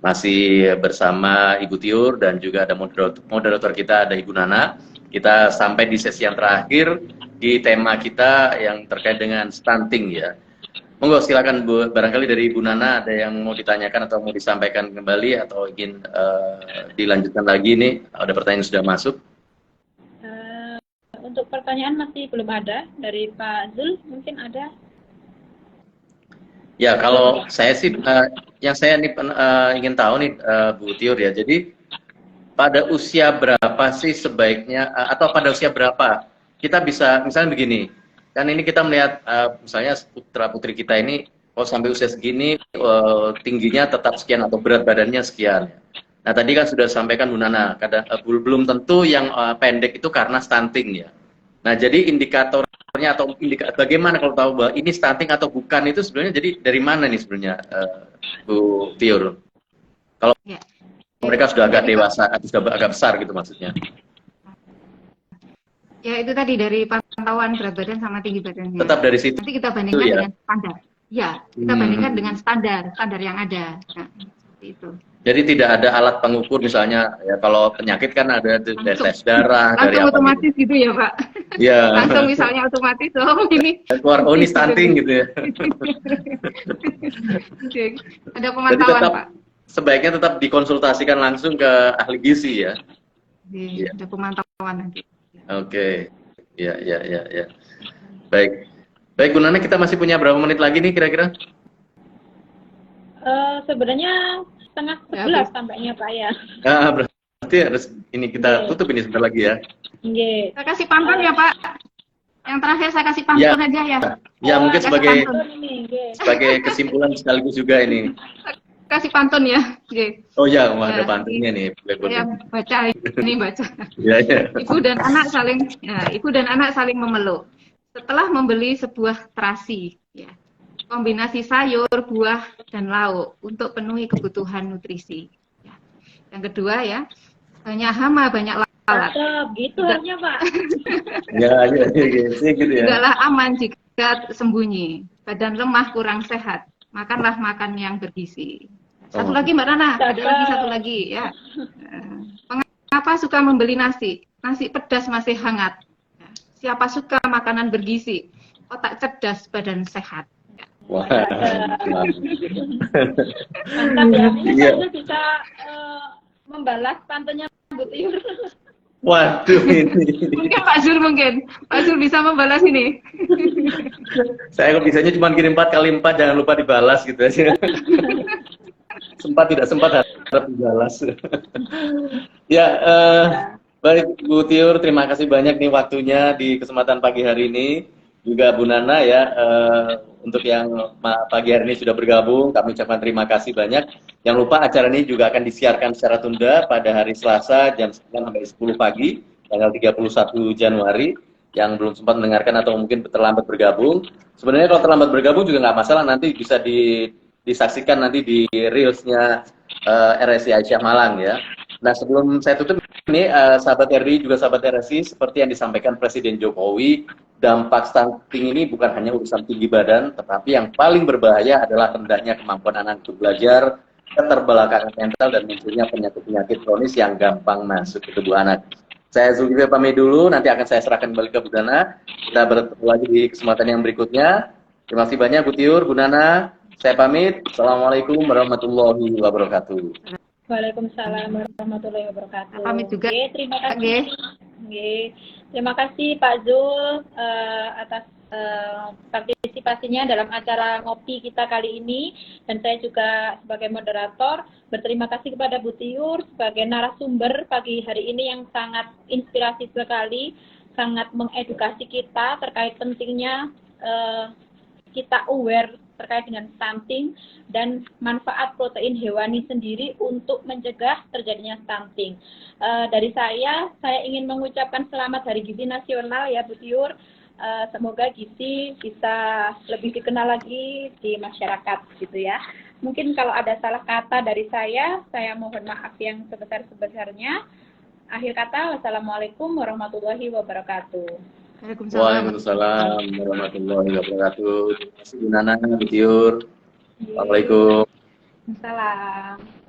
Masih bersama Ibu Tior dan juga ada moderator kita, ada Ibu Nana. Kita sampai di sesi yang terakhir di tema kita yang terkait dengan stunting ya. Monggo silakan Bu, barangkali dari Ibu Nana ada yang mau ditanyakan atau mau disampaikan kembali atau ingin dilanjutkan lagi nih, ada pertanyaan yang sudah masuk. Untuk pertanyaan masih belum ada dari Pak Zul, mungkin ada? Ya, kalau saya sih yang saya ingin tahu nih Bu Tior ya, jadi pada usia berapa sih sebaiknya atau pada usia berapa kita bisa, misalnya begini, kan ini kita melihat misalnya putra putri kita ini sampai usia segini tingginya tetap sekian atau berat badannya sekian. Nah tadi kan sudah sampaikan Bu Nana, belum tentu yang pendek itu karena stunting ya. Nah jadi indikatornya atau bagaimana kalau tahu bahwa ini stunting atau bukan itu sebenarnya, jadi dari mana nih sebenarnya Bu Tior? Kalau mereka sudah agak dewasa atau sudah agak besar gitu maksudnya. Ya itu tadi dari pantauan berat badan sama tinggi badannya. Tetap dari situ. Nanti kita bandingkan dengan standar. Ya, kita bandingkan dengan standar yang ada. Nah, seperti itu. Jadi tidak ada alat pengukur misalnya ya, kalau penyakit kan ada tes darah dari apa otomatis gitu ya Pak. Iya. Langsung misalnya otomatis ini keluar ini stunting gitu ya. Ada pemantauan tetap, Pak. Sebaiknya tetap dikonsultasikan langsung ke ahli gizi ya. Ada pemantauan nanti. Oke. Ya. Baik Bu Nana, kita masih punya berapa menit lagi nih kira-kira? Sebenarnya 10:30 sampainya Pak ya. Berarti harus ini kita tutup ini sebentar lagi ya. Nggih. Saya kasih pantun ya Pak. Yang terakhir saya kasih pantun aja ya. Ya mungkin sebagai kesimpulan sekaligus juga ini. Kasih pantun ya. Oh ya, ada pantunnya nih. Saya baca. Ya. Ibu dan anak saling memeluk. Setelah membeli sebuah terasi, ya, kombinasi sayur, buah, dan lauk untuk penuhi kebutuhan nutrisi. Ya. Yang kedua ya, banyak hama, banyak lalat. Tetap gitu harusnya Pak. Ya, ya, ya, gitu ya. Tidaklah aman jika sembunyi. Badan lemah kurang sehat. Makanlah makan yang bergizi. Satu lagi Mbak Nana, ada lagi satu lagi ya. Mengapa suka membeli nasi? Nasi pedas masih hangat. Siapa suka makanan bergizi? Otak cerdas, badan sehat. Wah, Mantap ya. Ini saya bisa membalas pantunnya Bu Tiur. waduh ini. Mungkin Pak Zul bisa membalas ini. Saya kok bisanya cuma kirim 4 kali 4, jangan lupa dibalas gitu aja. Sempat tidak sempat harap dibalas. Ya, baik Bu Tiur, terima kasih banyak nih waktunya di kesempatan pagi hari ini. Juga Bu Nana ya, untuk yang pagi hari ini sudah bergabung, kami ucapkan terima kasih banyak. Jangan lupa acara ini juga akan disiarkan secara tunda pada hari Selasa jam 9 sampai 10 pagi, tanggal 31 Januari. Yang belum sempat mendengarkan atau mungkin terlambat bergabung. Sebenarnya kalau terlambat bergabung juga nggak masalah, nanti bisa disaksikan nanti di Reels-nya RSI Aisyah Malang ya. Nah sebelum saya tutup ini, sahabat RI juga sahabat RSI, seperti yang disampaikan Presiden Jokowi, dampak stunting ini bukan hanya urusan tinggi badan, tetapi yang paling berbahaya adalah rendahnya kemampuan anak untuk belajar, keterbelakangan mental, dan munculnya penyakit-penyakit kronis yang gampang masuk ke tubuh anak. Saya Zulkifli pamit dulu, nanti akan saya serahkan kembali ke Bu Nana. Kita bertemu lagi di kesempatan yang berikutnya. Terima kasih banyak Bu Tiur, Bu Nana. Saya pamit. Assalamualaikum warahmatullahi wabarakatuh. Waalaikumsalam warahmatullahi wabarakatuh. Pamit juga. Oke, terima kasih. Oke. Terima kasih Pak Zul atas partisipasinya dalam acara ngopi kita kali ini, dan saya juga sebagai moderator berterima kasih kepada Bu Tiur sebagai narasumber pagi hari ini yang sangat inspirasi sekali, sangat mengedukasi kita terkait pentingnya kita aware terkait dengan stunting dan manfaat protein hewani sendiri untuk mencegah terjadinya stunting. Dari saya ingin mengucapkan selamat Hari Gizi Nasional ya Bu Tiur. Semoga gizi bisa lebih dikenal lagi di masyarakat gitu ya. Mungkin kalau ada salah kata dari saya mohon maaf yang sebesar-besarnya. Akhir kata, wassalamualaikum warahmatullahi wabarakatuh. Waalaikumsalam warahmatullahi wabarakatuh. Terima kasih Bu Nana, Bu Tiur. Assalamualaikum. Salam.